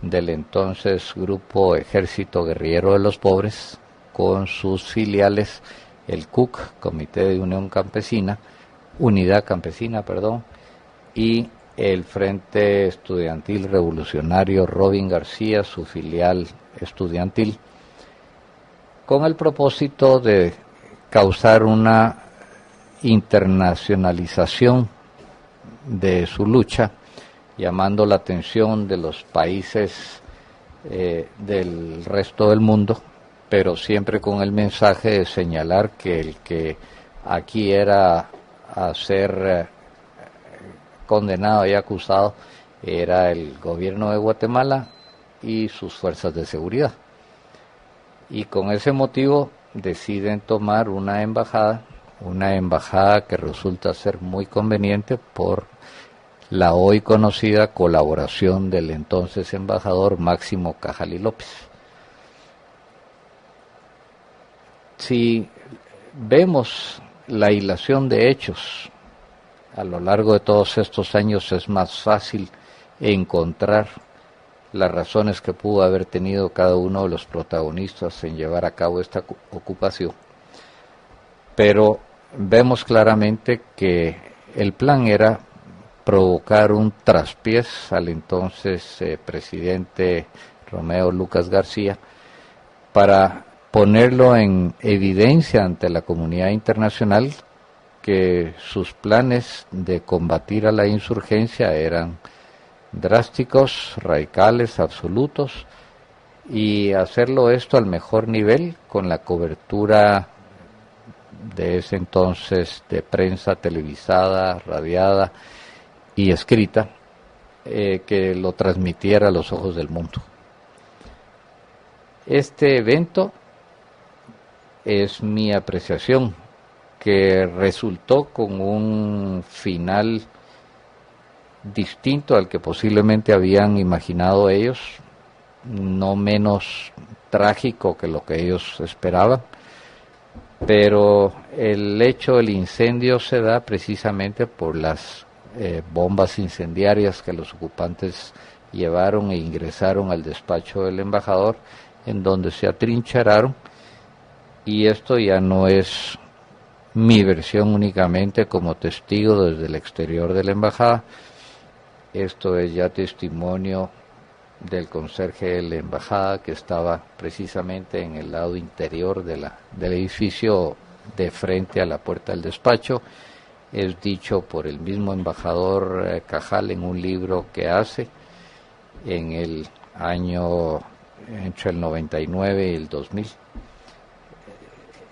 del entonces Grupo Ejército Guerrillero de los Pobres, con sus filiales, el CUC, Comité de Unión Campesina, Unidad Campesina, y el Frente Estudiantil Revolucionario Robin García, su filial estudiantil, con el propósito de causar una internacionalización de su lucha, llamando la atención de los países del resto del mundo, pero siempre con el mensaje de señalar que el que aquí era a ser condenado y acusado era el gobierno de Guatemala y sus fuerzas de seguridad. Y con ese motivo deciden tomar una embajada que resulta ser muy conveniente por la hoy conocida colaboración del entonces embajador Máximo Cajali López. Si vemos la hilación de hechos a lo largo de todos estos años, es más fácil encontrar las razones que pudo haber tenido cada uno de los protagonistas en llevar a cabo esta ocupación. Pero vemos claramente que el plan era provocar un traspiés al entonces presidente Romeo Lucas García para ponerlo en evidencia ante la comunidad internacional que sus planes de combatir a la insurgencia eran drásticos, radicales, absolutos, y hacerlo esto al mejor nivel con la cobertura de ese entonces de prensa televisada, radiada y escrita, que lo transmitiera a los ojos del mundo. Este evento es mi apreciación, que resultó con un final distinto al que posiblemente habían imaginado ellos, no menos trágico que lo que ellos esperaban, pero el hecho del incendio se da precisamente por las bombas incendiarias que los ocupantes llevaron e ingresaron al despacho del embajador, en donde se atrincheraron, y esto ya no es mi versión únicamente como testigo desde el exterior de la embajada. Esto es ya testimonio del conserje de la embajada, que estaba precisamente en el lado interior del edificio, de frente a la puerta del despacho. Es dicho por el mismo embajador Cajal en un libro que hace en el año entre el 99 y el 2000.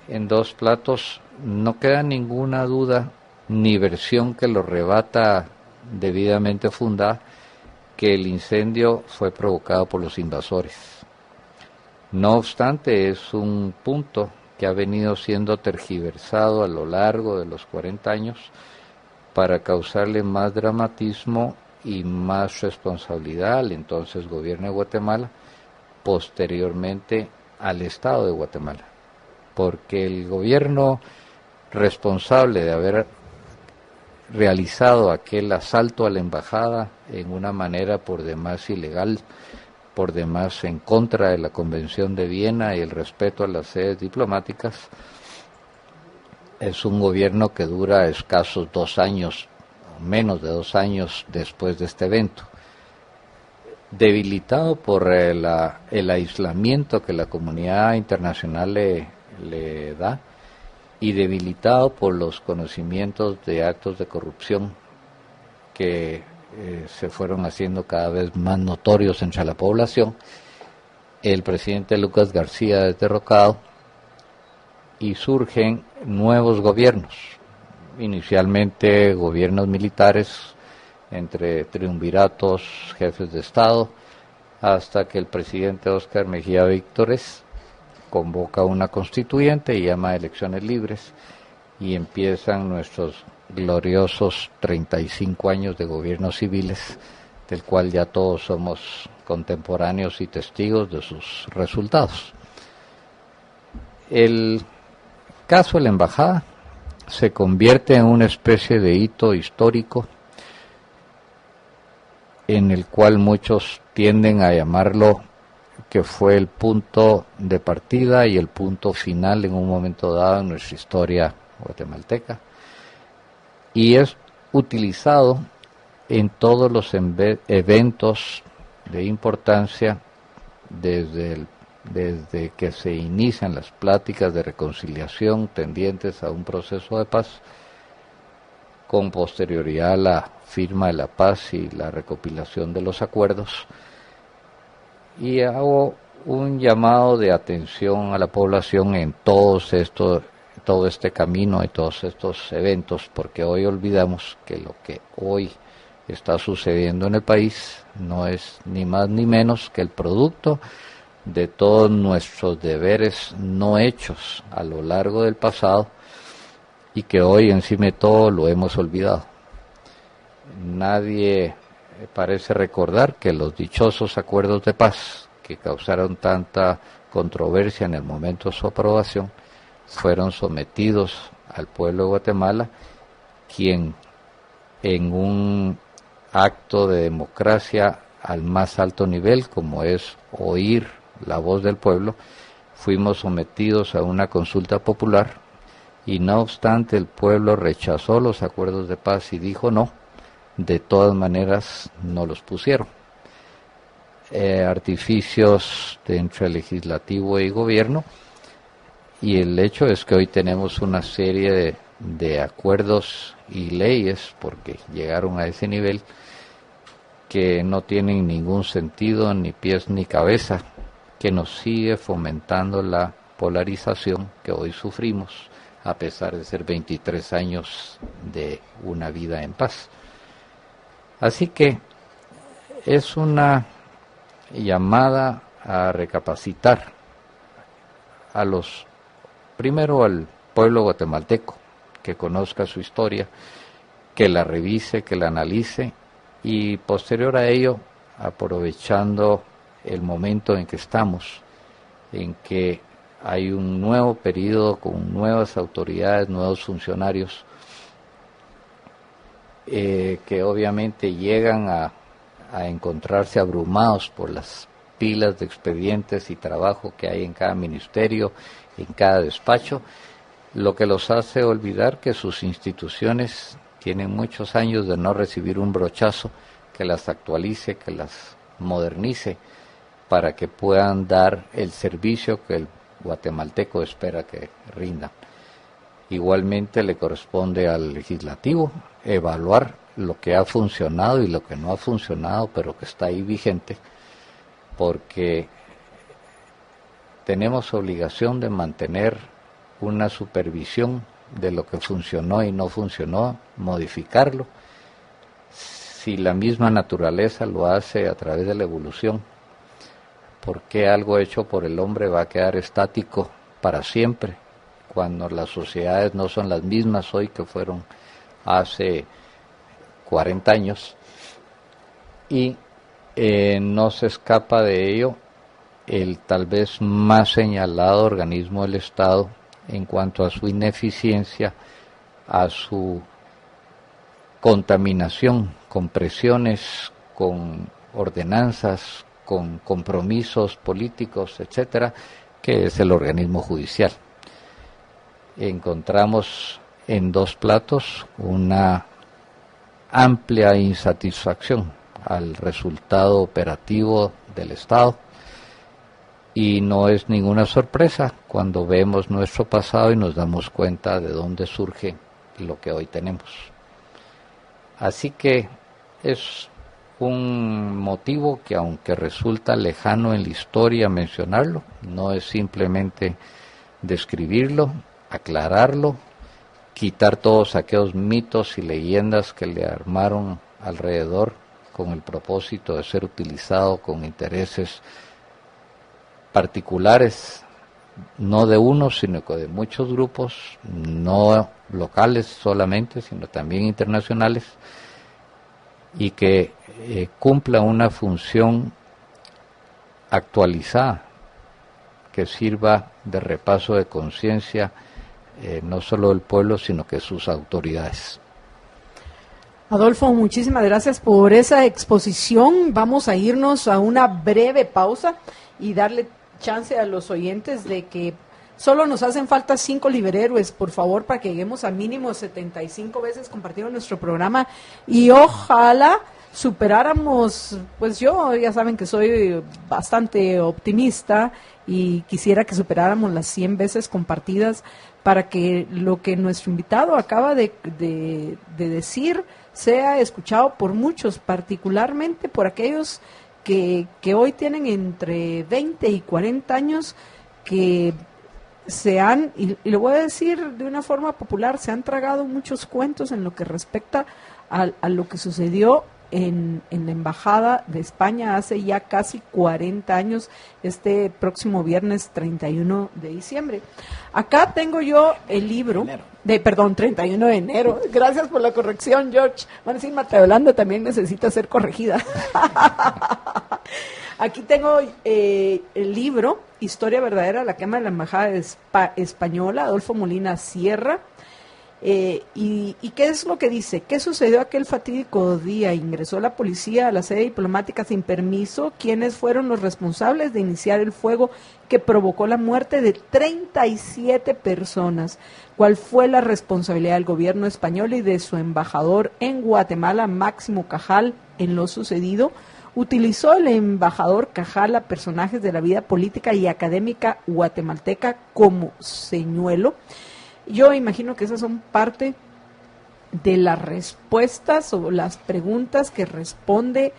En dos platos no queda ninguna duda ni versión que lo rebata debidamente fundada, que el incendio fue provocado por los invasores. No obstante, es un punto que ha venido siendo tergiversado a lo largo de los 40 años para causarle más dramatismo y más responsabilidad al entonces gobierno de Guatemala, posteriormente al Estado de Guatemala. porque el gobierno responsable de haber realizado aquel asalto a la embajada en una manera por demás ilegal, por demás en contra de la Convención de Viena y el respeto a las sedes diplomáticas, es un gobierno que dura escasos 2 años, menos de 2 años después de este evento, debilitado por el aislamiento que la comunidad internacional le da, y debilitado por los conocimientos de actos de corrupción que se fueron haciendo cada vez más notorios entre la población. El presidente Lucas García es derrocado y surgen nuevos gobiernos, inicialmente gobiernos militares entre triunviratos, jefes de Estado, hasta que el presidente Óscar Mejía Víctores convoca una constituyente y llama a elecciones libres, y empiezan nuestros gloriosos 35 años de gobiernos civiles, del cual ya todos somos contemporáneos y testigos de sus resultados. El caso de la embajada se convierte en una especie de hito histórico en el cual muchos tienden a llamarlo que fue el punto de partida y el punto final en un momento dado en nuestra historia guatemalteca, y es utilizado en todos los eventos de importancia desde que se inician las pláticas de reconciliación tendientes a un proceso de paz, con posterioridad a la firma de la paz y la recopilación de los acuerdos. Y hago un llamado de atención a la población en todo este camino y todos estos eventos, porque hoy olvidamos que lo que hoy está sucediendo en el país no es ni más ni menos que el producto de todos nuestros deberes no hechos a lo largo del pasado, y que hoy encima de todo lo hemos olvidado. Nadie parece recordar que los dichosos acuerdos de paz que causaron tanta controversia en el momento de su aprobación fueron sometidos al pueblo de Guatemala, quien en un acto de democracia al más alto nivel, como es oír la voz del pueblo, fuimos sometidos a una consulta popular, y no obstante el pueblo rechazó los acuerdos de paz y dijo no. De todas maneras no los pusieron. Artificios entre legislativo y gobierno, y el hecho es que hoy tenemos una serie de acuerdos y leyes, porque llegaron a ese nivel, que no tienen ningún sentido, ni pies ni cabeza, que nos sigue fomentando la polarización que hoy sufrimos, a pesar de ser 23 años de una vida en paz. Así que es una llamada a recapacitar primero al pueblo guatemalteco, que conozca su historia, que la revise, que la analice, y posterior a ello, aprovechando el momento en que estamos, en que hay un nuevo periodo con nuevas autoridades, nuevos funcionarios, que obviamente llegan a encontrarse abrumados por las pilas de expedientes y trabajo que hay en cada ministerio, en cada despacho, lo que los hace olvidar que sus instituciones tienen muchos años de no recibir un brochazo que las actualice, que las modernice, para que puedan dar el servicio que el guatemalteco espera que rindan. Igualmente le corresponde al legislativo evaluar lo que ha funcionado y lo que no ha funcionado, pero que está ahí vigente, porque tenemos obligación de mantener una supervisión de lo que funcionó y no funcionó, modificarlo. Si la misma naturaleza lo hace a través de la evolución, ¿por qué algo hecho por el hombre va a quedar estático para siempre, cuando las sociedades no son las mismas hoy que fueron hace 40 años? Y no se escapa de ello el tal vez más señalado organismo del Estado, en cuanto a su ineficiencia, a su contaminación con presiones, con ordenanzas, con compromisos políticos, etcétera, que es el organismo judicial. Encontramos en dos platos una amplia insatisfacción al resultado operativo del Estado, y no es ninguna sorpresa cuando vemos nuestro pasado y nos damos cuenta de dónde surge lo que hoy tenemos. Así que es un motivo que, aunque resulta lejano en la historia mencionarlo, no es simplemente describirlo, aclararlo, quitar todos aquellos mitos y leyendas que le armaron alrededor con el propósito de ser utilizado con intereses particulares, no de uno, sino de muchos grupos, no locales solamente, sino también internacionales, y que cumpla una función actualizada, que sirva de repaso de conciencia, no solo del pueblo, sino que sus autoridades. Adolfo, muchísimas gracias por esa exposición. Vamos a irnos a una breve pausa y darle chance a los oyentes de que solo nos hacen falta 5 liberhéroes, por favor, para que lleguemos a mínimo 75 veces compartido nuestro programa, y ojalá superáramos, pues yo ya saben que soy bastante optimista y quisiera que superáramos las 100 veces compartidas para que lo que nuestro invitado acaba de decir sea escuchado por muchos, particularmente por aquellos que hoy tienen entre 20 y 40 años, que se han, y lo voy a decir de una forma popular, se han tragado muchos cuentos en lo que respecta a lo que sucedió en la Embajada de España hace ya casi 40 años, este próximo viernes 31 de diciembre. Acá tengo yo el libro, 31 de enero, gracias por la corrección, George. Van a decir, Marta Yolanda también necesita ser corregida. Aquí tengo el libro, Historia Verdadera, la quema de la Embajada Española, Adolfo Molina Sierra. ¿Y qué es lo que dice? ¿Qué sucedió aquel fatídico día? Ingresó la policía a la sede diplomática sin permiso. ¿Quiénes fueron los responsables de iniciar el fuego que provocó la muerte de 37 personas? ¿Cuál fue la responsabilidad del gobierno español y de su embajador en Guatemala, Máximo Cajal, en lo sucedido? ¿Utilizó el embajador Cajal a personajes de la vida política y académica guatemalteca como señuelo? Yo imagino que esas son parte de las respuestas o las preguntas que responde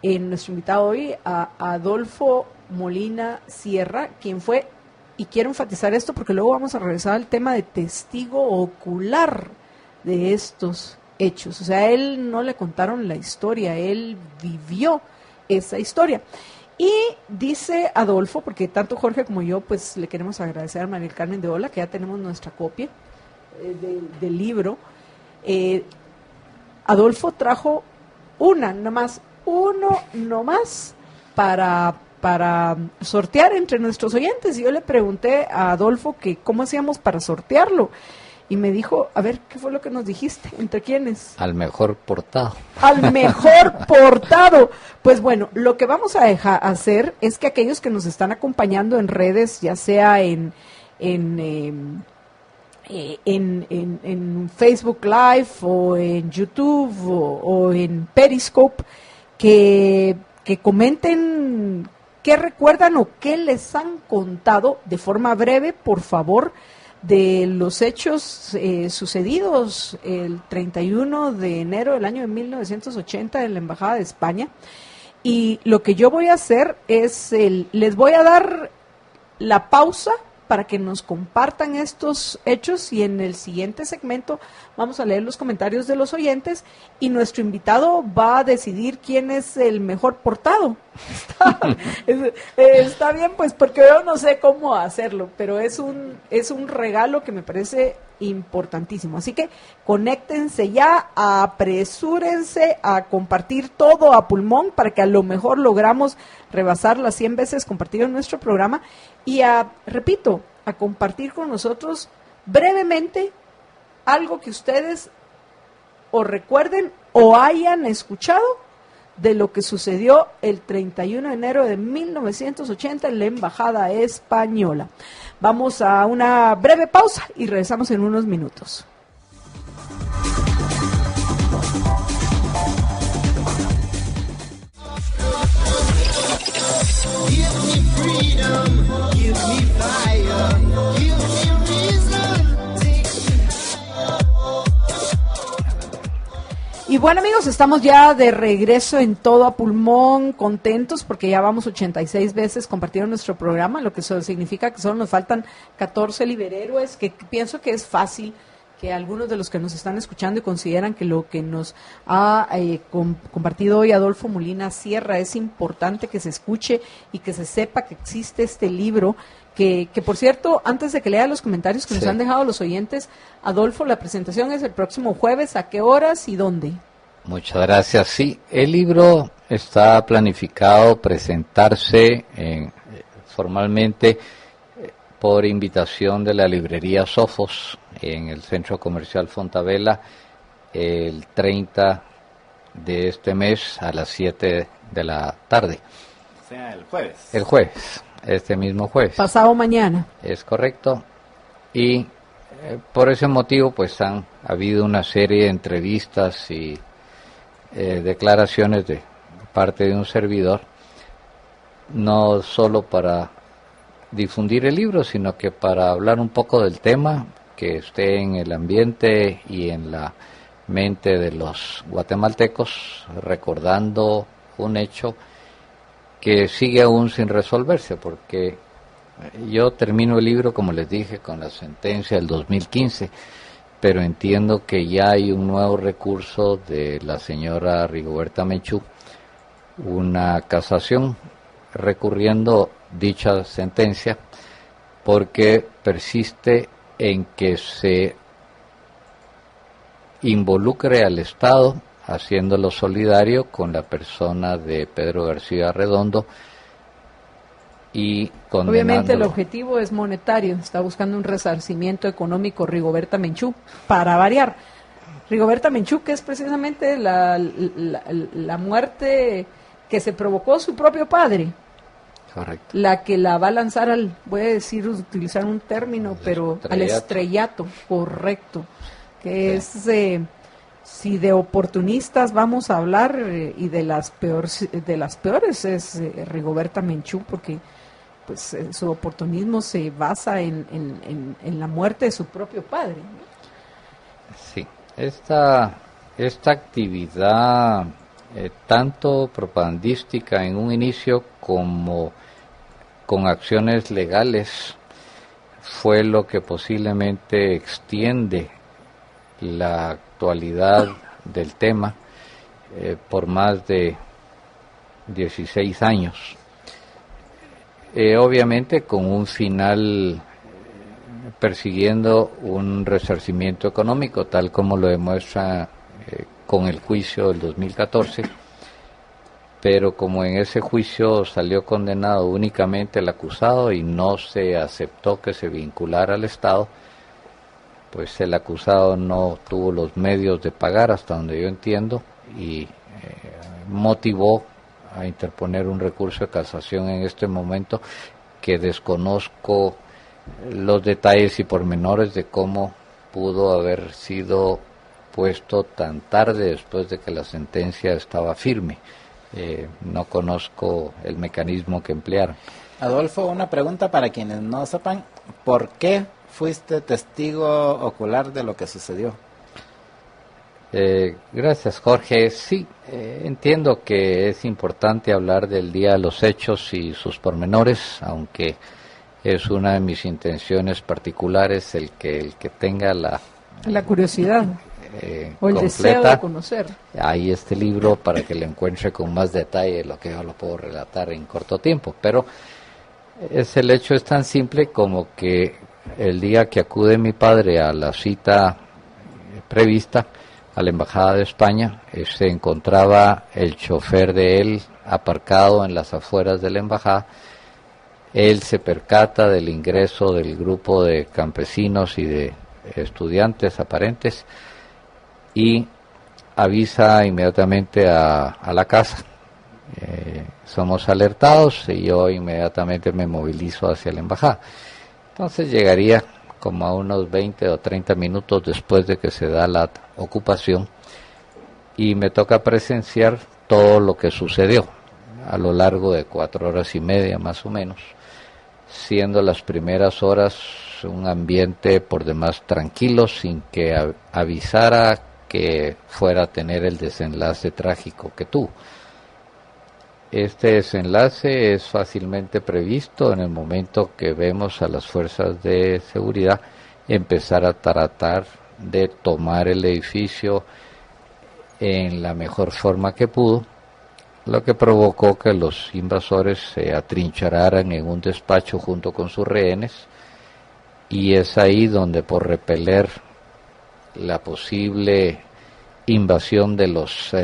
nuestro invitado hoy, a Adolfo Molina Sierra, quien fue, y quiero enfatizar esto porque luego vamos a regresar al tema de testigo ocular de estos hechos. O sea, él no le contaron la historia, él vivió esa historia. Y dice Adolfo, porque tanto Jorge como yo pues le queremos agradecer a María Carmen de Ola, que ya tenemos nuestra copia del libro. Adolfo trajo uno nomás para sortear entre nuestros oyentes, y yo le pregunté a Adolfo que cómo hacíamos para sortearlo. Y me dijo, a ver, ¿qué fue lo que nos dijiste? ¿Entre quiénes? Al mejor portado. Al mejor portado. Pues bueno, lo que vamos a hacer es que aquellos que nos están acompañando en redes, ya sea en Facebook Live o en YouTube o en Periscope, que comenten qué recuerdan o qué les han contado de forma breve, por favor, de los hechos sucedidos el 31 de enero del año de 1980 en la Embajada de España. Y lo que yo voy a hacer es, les voy a dar la pausa para que nos compartan estos hechos, y en el siguiente segmento vamos a leer los comentarios de los oyentes y nuestro invitado va a decidir quién es el mejor portado. Está bien, pues, porque yo no sé cómo hacerlo, pero es un regalo que me parece importantísimo. Así que conéctense ya, apresúrense a compartir todo a pulmón para que a lo mejor logramos rebasar las 100 veces compartido en nuestro programa. Y repito, a compartir con nosotros brevemente algo que ustedes o recuerden o hayan escuchado de lo que sucedió el 31 de enero de 1980 en la Embajada Española. Vamos a una breve pausa y regresamos en unos minutos. Y bueno, amigos, estamos ya de regreso en Todo a Pulmón, contentos porque ya vamos 86 veces compartiendo nuestro programa, lo que eso significa que solo nos faltan 14 liberhéroes, que pienso que es fácil que algunos de los que nos están escuchando y consideran que lo que nos ha compartido hoy Adolfo Molina Sierra es importante que se escuche y que se sepa que existe este libro. Que por cierto, antes de que lea los comentarios que nos han dejado los oyentes, Adolfo, la presentación es el próximo jueves, ¿a qué horas y dónde? Muchas gracias. Sí, el libro está planificado presentarse formalmente por invitación de la librería Sofos en el Centro Comercial Fontavela el 30 de este mes a las 7 de la tarde. O sea, el jueves. El jueves. Este mismo jueves. Pasado mañana. Es correcto. Y por ese motivo pues ha habido una serie de entrevistas y declaraciones de parte de un servidor, no solo para difundir el libro, sino que para hablar un poco del tema, que esté en el ambiente y en la mente de los guatemaltecos, recordando un hecho que sigue aún sin resolverse, porque yo termino el libro, como les dije, con la sentencia del 2015, pero entiendo que ya hay un nuevo recurso de la señora Rigoberta Menchú, una casación recurriendo dicha sentencia, porque persiste en que se involucre al Estado, haciéndolo solidario con la persona de Pedro García Redondo y condenándolo. Obviamente el objetivo es monetario, está buscando un resarcimiento económico Rigoberta Menchú, para variar. Rigoberta Menchú, que es precisamente la muerte que se provocó su propio padre. Correcto. La que la va a lanzar voy a decir, utilizar un término, pero al estrellato, correcto, que es... si de oportunistas vamos a hablar y de las peores es Rigoberta Menchú, porque pues su oportunismo se basa en la muerte de su propio padre, ¿no? Sí, esta actividad tanto propagandística en un inicio como con acciones legales fue lo que posiblemente extiende la actualidad del tema por más de 16 años. Obviamente con un final persiguiendo un resarcimiento económico, tal como lo demuestra con el juicio del 2014, pero como en ese juicio salió condenado únicamente el acusado y no se aceptó que se vinculara al Estado, pues el acusado no tuvo los medios de pagar, hasta donde yo entiendo, y motivó a interponer un recurso de casación en este momento, que desconozco los detalles y pormenores de cómo pudo haber sido puesto tan tarde después de que la sentencia estaba firme. No conozco el mecanismo que emplearon. Adolfo, una pregunta para quienes no sepan, ¿por qué fuiste testigo ocular de lo que sucedió? Gracias, Jorge. Sí, entiendo que es importante hablar del día de los hechos y sus pormenores, aunque es una de mis intenciones particulares el que tenga la curiosidad o el completa, deseo de conocer. Hay este libro para que lo encuentre con más detalle de lo que yo lo puedo relatar en corto tiempo, pero el hecho es tan simple como que el día que acude mi padre a la cita prevista a la Embajada de España, se encontraba el chofer de él aparcado en las afueras de la Embajada, él se percata del ingreso del grupo de campesinos y de estudiantes aparentes y avisa inmediatamente a la casa. Somos alertados y yo inmediatamente me movilizo hacia la embajada. Entonces llegaría como a unos 20 o 30 minutos después de que se da la ocupación y me toca presenciar todo lo que sucedió a lo largo de 4 horas y media más o menos, siendo las primeras horas un ambiente por demás tranquilo, sin que avisara que fuera a tener el desenlace trágico que tuvo. Este desenlace es fácilmente previsto en el momento que vemos a las fuerzas de seguridad empezar a tratar de tomar el edificio en la mejor forma que pudo, lo que provocó que los invasores se atrincheraran en un despacho junto con sus rehenes, y es ahí donde, por repeler la posible invasión de los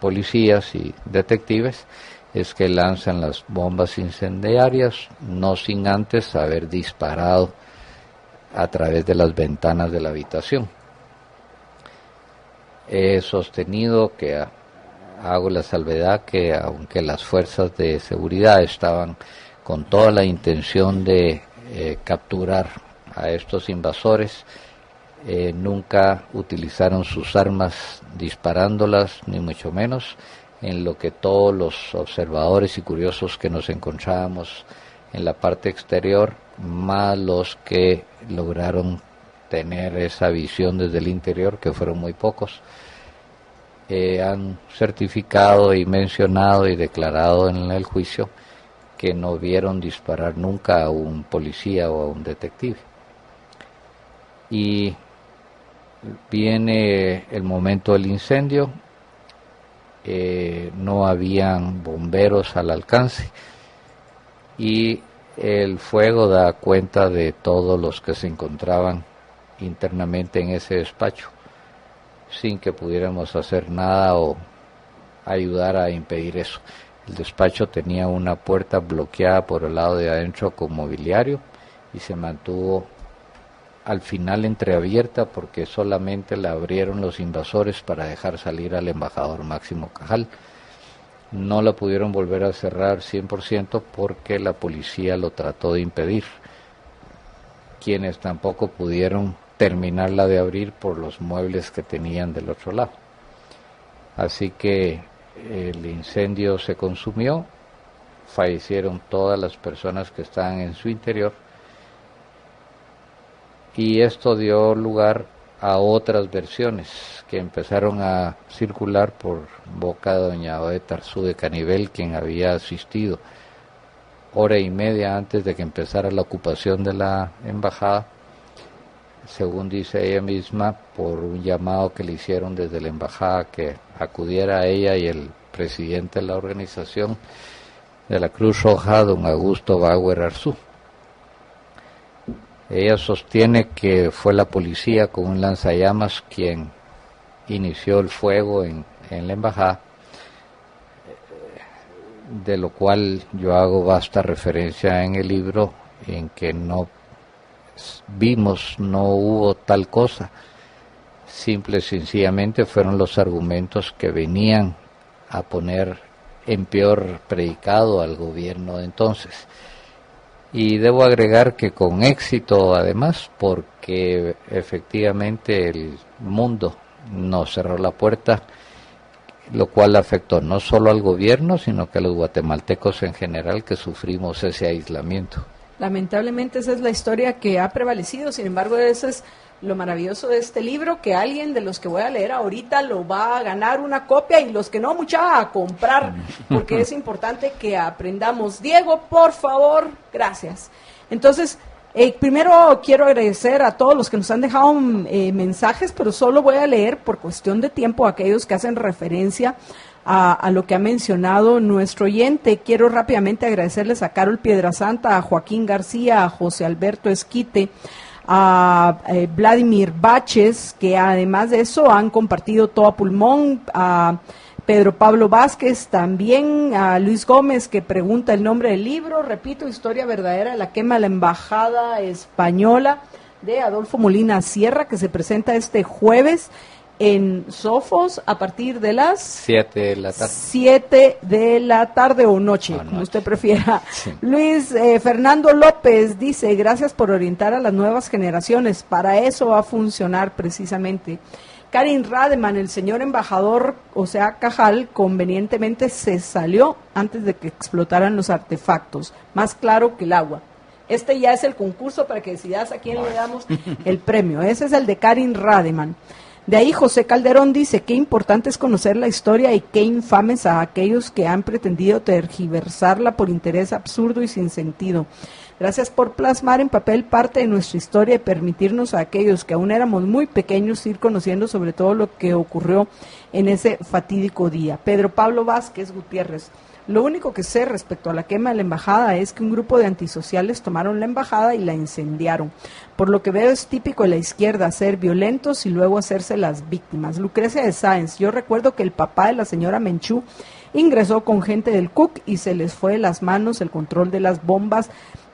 policías y detectives, es que lanzan las bombas incendiarias, no sin antes haber disparado a través de las ventanas de la habitación. He sostenido que hago la salvedad que, aunque las fuerzas de seguridad estaban con toda la intención de capturar a estos invasores, nunca utilizaron sus armas disparándolas, ni mucho menos, en lo que todos los observadores y curiosos que nos encontrábamos en la parte exterior, más los que lograron tener esa visión desde el interior, que fueron muy pocos, han certificado y mencionado y declarado en el juicio que no vieron disparar nunca a un policía o a un detective. Y viene el momento del incendio, no habían bomberos al alcance y el fuego da cuenta de todos los que se encontraban internamente en ese despacho, sin que pudiéramos hacer nada o ayudar a impedir eso. El despacho tenía una puerta bloqueada por el lado de adentro con mobiliario y se mantuvo al final entreabierta porque solamente la abrieron los invasores para dejar salir al embajador Máximo Cajal. No la pudieron volver a cerrar 100% porque la policía lo trató de impedir, quienes tampoco pudieron terminarla de abrir por los muebles que tenían del otro lado. Así que el incendio se consumió, fallecieron todas las personas que estaban en su interior, y esto dio lugar a otras versiones que empezaron a circular por boca de doña Odette Arzú de Canivel, quien había asistido hora y media antes de que empezara la ocupación de la embajada, según dice ella misma, por un llamado que le hicieron desde la embajada que acudiera a ella y el presidente de la organización de la Cruz Roja, don Augusto Bauer Arzú. Ella sostiene que fue la policía con un lanzallamas quien inició el fuego en la embajada, de lo cual yo hago vasta referencia en el libro, en que no hubo tal cosa. Simple y sencillamente fueron los argumentos que venían a poner en peor predicado al gobierno de entonces. Y debo agregar que con éxito además, porque efectivamente el mundo nos cerró la puerta, lo cual afectó no solo al gobierno, sino que a los guatemaltecos en general, que sufrimos ese aislamiento. Lamentablemente esa es la historia que ha prevalecido. Sin embargo, eso es lo maravilloso de este libro, que alguien de los que voy a leer ahorita lo va a ganar una copia, y los que no, mucha a comprar, porque es importante que aprendamos. Diego, por favor, gracias. Entonces, primero quiero agradecer a todos los que nos han dejado mensajes, pero solo voy a leer por cuestión de tiempo aquellos que hacen referencia a lo que ha mencionado nuestro oyente. Quiero rápidamente agradecerles a Carol Piedrasanta, a Joaquín García, a José Alberto Esquite, a Vladimir Baches, que además de eso han compartido todo a pulmón, a Pedro Pablo Vázquez, también a Luis Gómez, que pregunta el nombre del libro. Repito, Historia verdadera de la quema de la Embajada Española, de Adolfo Molina Sierra, que se presenta este jueves en Sofos a partir de las 7 de la tarde. 7 de la tarde o noche, como usted prefiera. Sí. Luis Fernando López dice, gracias por orientar a las nuevas generaciones, para eso va a funcionar precisamente. Karin Rademan, el señor embajador, o sea, Cajal, convenientemente se salió antes de que explotaran los artefactos, más claro que el agua. Este ya es el concurso para que decidas a quién le damos el premio. Ese es el de Karin Rademan. De ahí José Calderón dice, qué importante es conocer la historia y qué infames a aquellos que han pretendido tergiversarla por interés absurdo y sin sentido. Gracias por plasmar en papel parte de nuestra historia y permitirnos a aquellos que aún éramos muy pequeños ir conociendo sobre todo lo que ocurrió en ese fatídico día. Pedro Pablo Vázquez Gutiérrez. Lo único que sé respecto a la quema de la embajada es que un grupo de antisociales tomaron la embajada y la incendiaron. Por lo que veo es típico de la izquierda ser violentos y luego hacerse las víctimas. Lucrecia de Sáenz, yo recuerdo que el papá de la señora Menchú ingresó con gente del CUC y se les fue de las manos el control de las bombas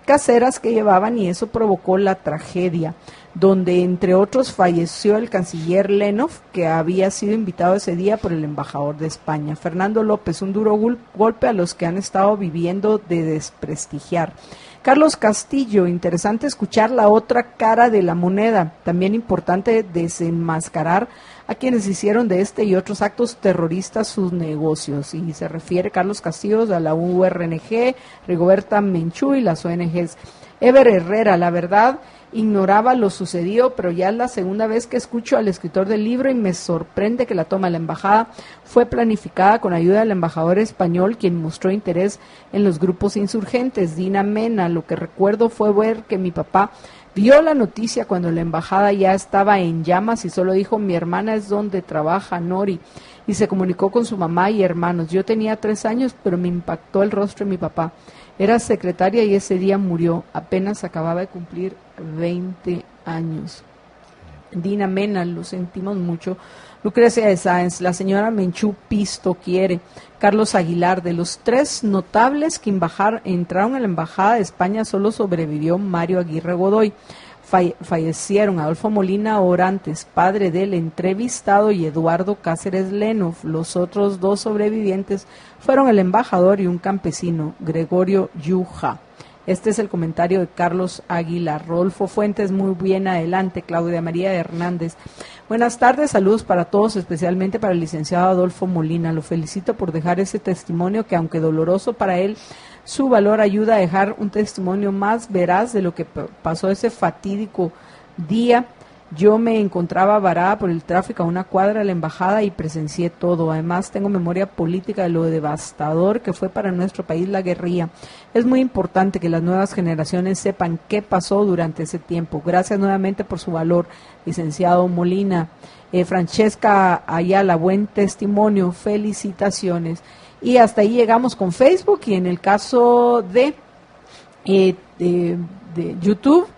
caseras que llevaban y eso provocó la tragedia, donde entre otros falleció el canciller Lenov, que había sido invitado ese día por el embajador de España. Fernando López, un duro golpe a los que han estado viviendo de desprestigiar. Carlos Castillo, interesante escuchar la otra cara de la moneda, también importante desenmascarar a quienes hicieron de este y otros actos terroristas sus negocios. Y se refiere Carlos Castillo a la URNG, Rigoberta Menchú y las ONGs. Ever Herrera, la verdad, ignoraba lo sucedido, pero ya es la segunda vez que escucho al escritor del libro y me sorprende que la toma de la embajada fue planificada con ayuda del embajador español, quien mostró interés en los grupos insurgentes. Dina Mena, lo que recuerdo fue ver que mi papá vio la noticia cuando la embajada ya estaba en llamas y solo dijo, mi hermana es donde trabaja Nori, y se comunicó con su mamá y hermanos. Yo tenía 3 años, pero me impactó el rostro de mi papá. Era secretaria y ese día murió, apenas acababa de cumplir 20 años. Dina Mena, lo sentimos mucho. Lucrecia de Sáenz, la señora Menchú Pisto quiere. Carlos Aguilar, de los 3 notables que entraron a la embajada de España, solo sobrevivió Mario Aguirre Godoy. Fallecieron Adolfo Molina Orantes, padre del entrevistado, y Eduardo Cáceres Lenov. Los otros 2 sobrevivientes fueron el embajador y un campesino, Gregorio Yuja. Este es el comentario de Carlos Aguilar. Rodolfo Fuentes, muy bien, adelante. Claudia María Hernández. Buenas tardes, saludos para todos, especialmente para el licenciado Adolfo Molina. Lo felicito por dejar ese testimonio que, aunque doloroso para él, su valor ayuda a dejar un testimonio más veraz de lo que pasó ese fatídico día. Yo me encontraba varada por el tráfico a una cuadra de la embajada y presencié todo. Además, tengo memoria política de lo devastador que fue para nuestro país la guerrilla. Es muy importante que las nuevas generaciones sepan qué pasó durante ese tiempo. Gracias nuevamente por su valor, licenciado Molina. Francesca Ayala, buen testimonio, felicitaciones. Y hasta ahí llegamos con Facebook, y en el caso de YouTube,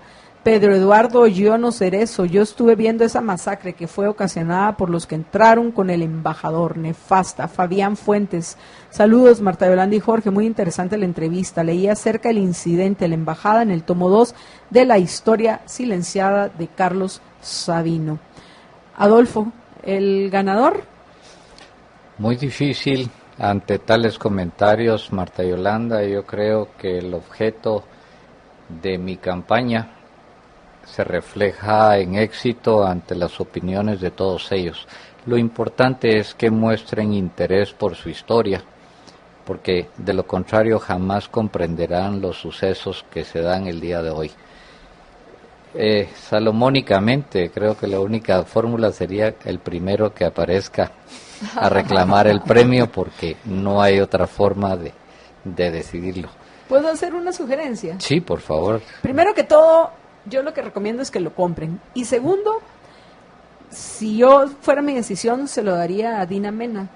Pedro Eduardo Giono Cerezo, yo estuve viendo esa masacre que fue ocasionada por los que entraron con el embajador, nefasta. Fabián Fuentes, saludos Marta Yolanda y Jorge, muy interesante la entrevista. Leí acerca del incidente de la embajada en el tomo 2 de la historia silenciada de Carlos Sabino. Adolfo, ¿el ganador? Muy difícil ante tales comentarios, Marta Yolanda. Yo creo que el objeto de mi campaña se refleja en éxito ante las opiniones de todos ellos. Lo importante es que muestren interés por su historia, porque de lo contrario jamás comprenderán los sucesos que se dan el día de hoy. Salomónicamente, creo que la única fórmula sería el primero que aparezca a reclamar el premio, porque no hay otra forma de decidirlo. ¿Puedo hacer una sugerencia? Sí, por favor. Primero que todo, yo lo que recomiendo es que lo compren. Y segundo, si yo fuera mi decisión, se lo daría a Dina Mena,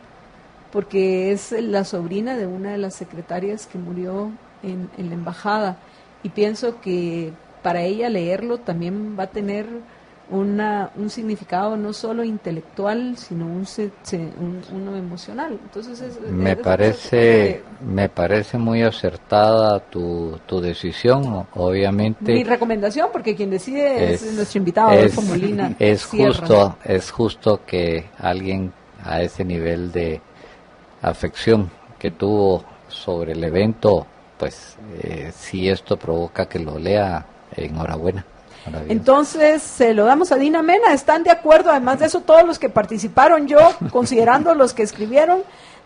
porque es la sobrina de una de las secretarias que murió en la embajada. Y pienso que para ella leerlo también va a tener un significado no solo intelectual, sino uno emocional. Entonces me parece muy acertada tu decisión, obviamente. Mi recomendación, porque quien decide es nuestro invitado Adolfo Molina. Es justo que alguien a ese nivel de afección que tuvo sobre el evento, pues si esto provoca que lo lea, enhorabuena. Entonces se lo damos a Dina Mena. ¿Están de acuerdo? Además de eso, todos los que participaron, yo considerando los que escribieron,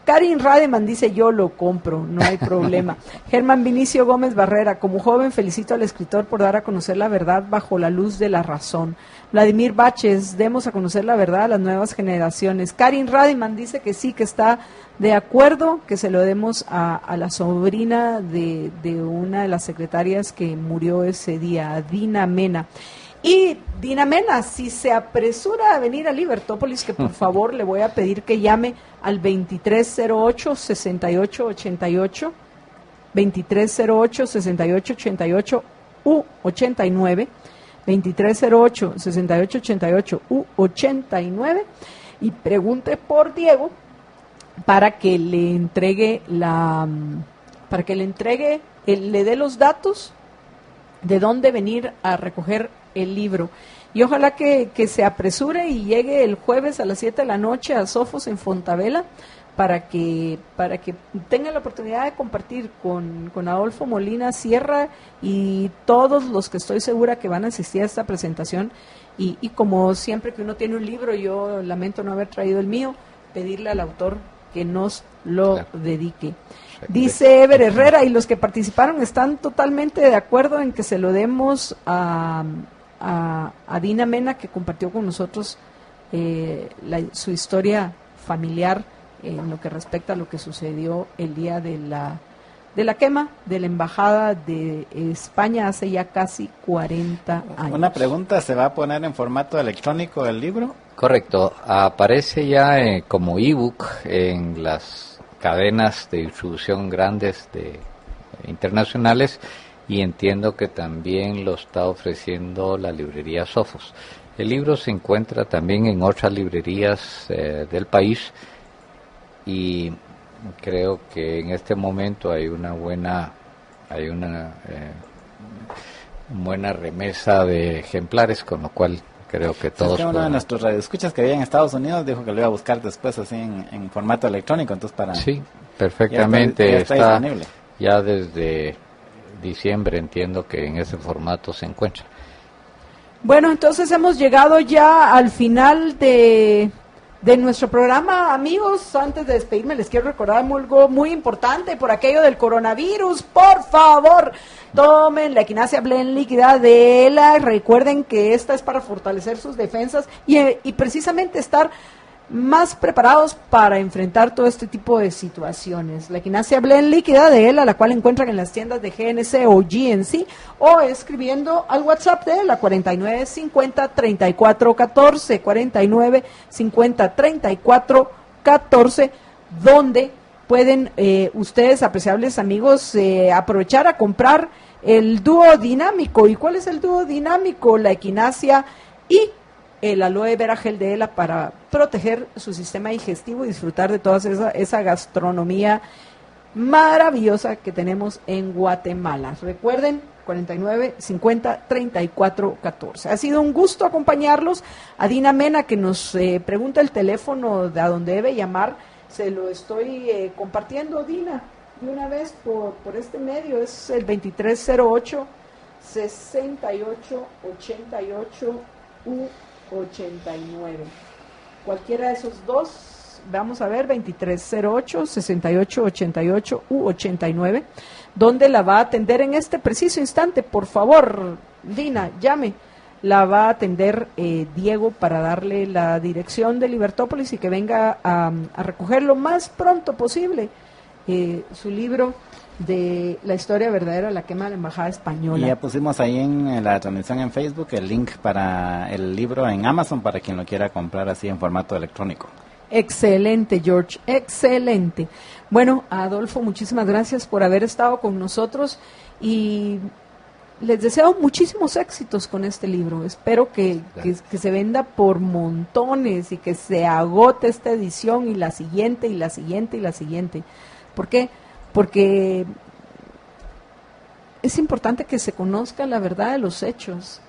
Karin Rademan dice: yo lo compro, no hay problema. Germán Vinicio Gómez Barrera: como joven felicito al escritor por dar a conocer la verdad bajo la luz de la razón. Vladimir Baches: demos a conocer la verdad a las nuevas generaciones. Karin Rademan dice que sí, que está de acuerdo, que se lo demos a la sobrina de una de las secretarias que murió ese día, a Dina Mena. Y Dina Mena, si se apresura a venir a Libertópolis, que por favor le voy a pedir que llame al 2308-6888, 2308-6888 u 89, 2308-6888 u 89, y pregunte por Diego para que le entregue le dé los datos de dónde venir a recoger el libro. Y ojalá que se apresure y llegue el jueves a las 7 de la noche a Sofos en Fontavela para que tenga la oportunidad de compartir con Adolfo Molina Sierra y todos los que estoy segura que van a asistir a esta presentación. Y como siempre que uno tiene un libro, yo lamento no haber traído el mío, pedirle al autor que nos lo dedique. Dice Ever Herrera: y los que participaron están totalmente de acuerdo en que se lo demos a Dina Mena, que compartió con nosotros su historia familiar en lo que respecta a lo que sucedió el día de la quema de la embajada de España hace ya casi 40 años. Una pregunta: ¿se va a poner en formato electrónico el libro? Correcto, aparece ya como ebook en las cadenas de distribución grandes internacionales, y entiendo que también lo está ofreciendo la librería Sofos. El libro se encuentra también en otras librerías del país, y creo que en este momento hay una buena remesa de ejemplares, con lo cual creo que todos... uno de nuestros radioescuchas que había en Estados Unidos dijo que lo iba a buscar después así en formato electrónico, entonces para... Sí, perfectamente, ya está disponible. Ya desde diciembre entiendo que en ese formato se encuentra. Bueno, entonces hemos llegado ya al final de nuestro programa, amigos. Antes de despedirme les quiero recordar algo muy importante por aquello del coronavirus. Por favor, tomen la Equinacia Blend líquida de ELA. Recuerden que esta es para fortalecer sus defensas y precisamente estar más preparados para enfrentar todo este tipo de situaciones. La Equinacia Blend líquida de ELA, la cual encuentran en las tiendas de GNC o GNC, o escribiendo al WhatsApp de ELA 4950-3414, 4950-3414, donde pueden ustedes, apreciables amigos, aprovechar a comprar el dúo dinámico. ¿Y cuál es el dúo dinámico? La Equinacia y el aloe vera gel de ELA, para proteger su sistema digestivo y disfrutar de toda esa gastronomía maravillosa que tenemos en Guatemala. Recuerden, 4950-3414. Ha sido un gusto acompañarlos. A Dina Mena, que nos pregunta el teléfono de a donde debe llamar, se lo estoy compartiendo, Dina, de una vez por este medio. Es el 2308-6888 U89. Cualquiera de esos dos, vamos a ver, 2308-6888 U89, donde la va a atender en este preciso instante. Por favor, Dina, llame. La va a atender Diego para darle la dirección de Libertópolis y que venga a recoger lo más pronto posible su libro de la historia verdadera de la quema de la embajada española. Y ya pusimos ahí en la transmisión en Facebook el link para el libro en Amazon para quien lo quiera comprar así en formato electrónico. Excelente, George, excelente. Bueno, Adolfo, muchísimas gracias por haber estado con nosotros y les deseo muchísimos éxitos con este libro. Espero que se venda por montones y que se agote esta edición y la siguiente y la siguiente y la siguiente. ¿Por qué? Porque es importante que se conozca la verdad de los hechos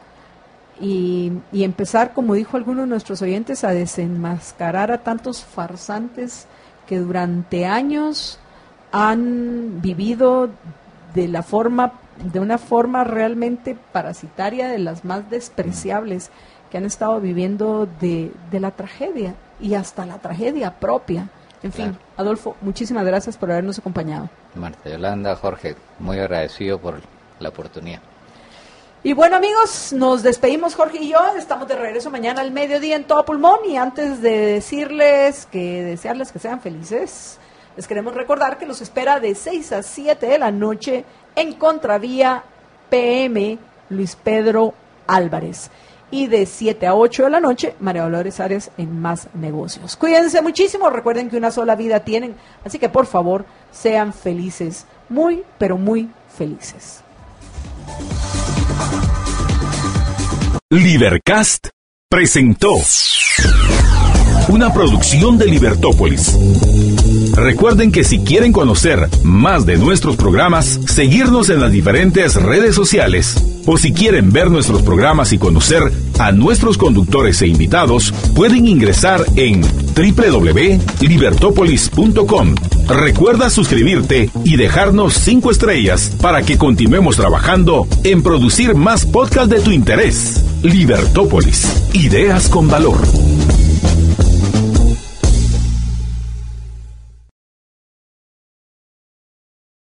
y empezar, como dijo alguno de nuestros oyentes, a desenmascarar a tantos farsantes que durante años han vivido de una forma realmente parasitaria, de las más despreciables, que han estado viviendo de la tragedia y hasta la tragedia propia. En fin, Adolfo, muchísimas gracias por habernos acompañado. Marta Yolanda, Jorge, muy agradecido por la oportunidad. Y bueno, amigos, nos despedimos Jorge y yo, estamos de regreso mañana al mediodía en Todo Pulmón, y antes de desearles que sean felices, les queremos recordar que los espera de 6 a 7 de la noche en Contravía PM Luis Pedro Álvarez, y de 7 a 8 de la noche María Dolores Arias en Más Negocios. Cuídense muchísimo, recuerden que una sola vida tienen, así que por favor sean felices, muy pero muy felices. Libercast presentó una producción de Libertópolis. Recuerden que si quieren conocer más de nuestros programas, seguirnos en las diferentes redes sociales, o si quieren ver nuestros programas y conocer a nuestros conductores e invitados, pueden ingresar en www.libertopolis.com. Recuerda suscribirte y dejarnos 5 estrellas para que continuemos trabajando en producir más podcasts de tu interés. Libertópolis, ideas con valor.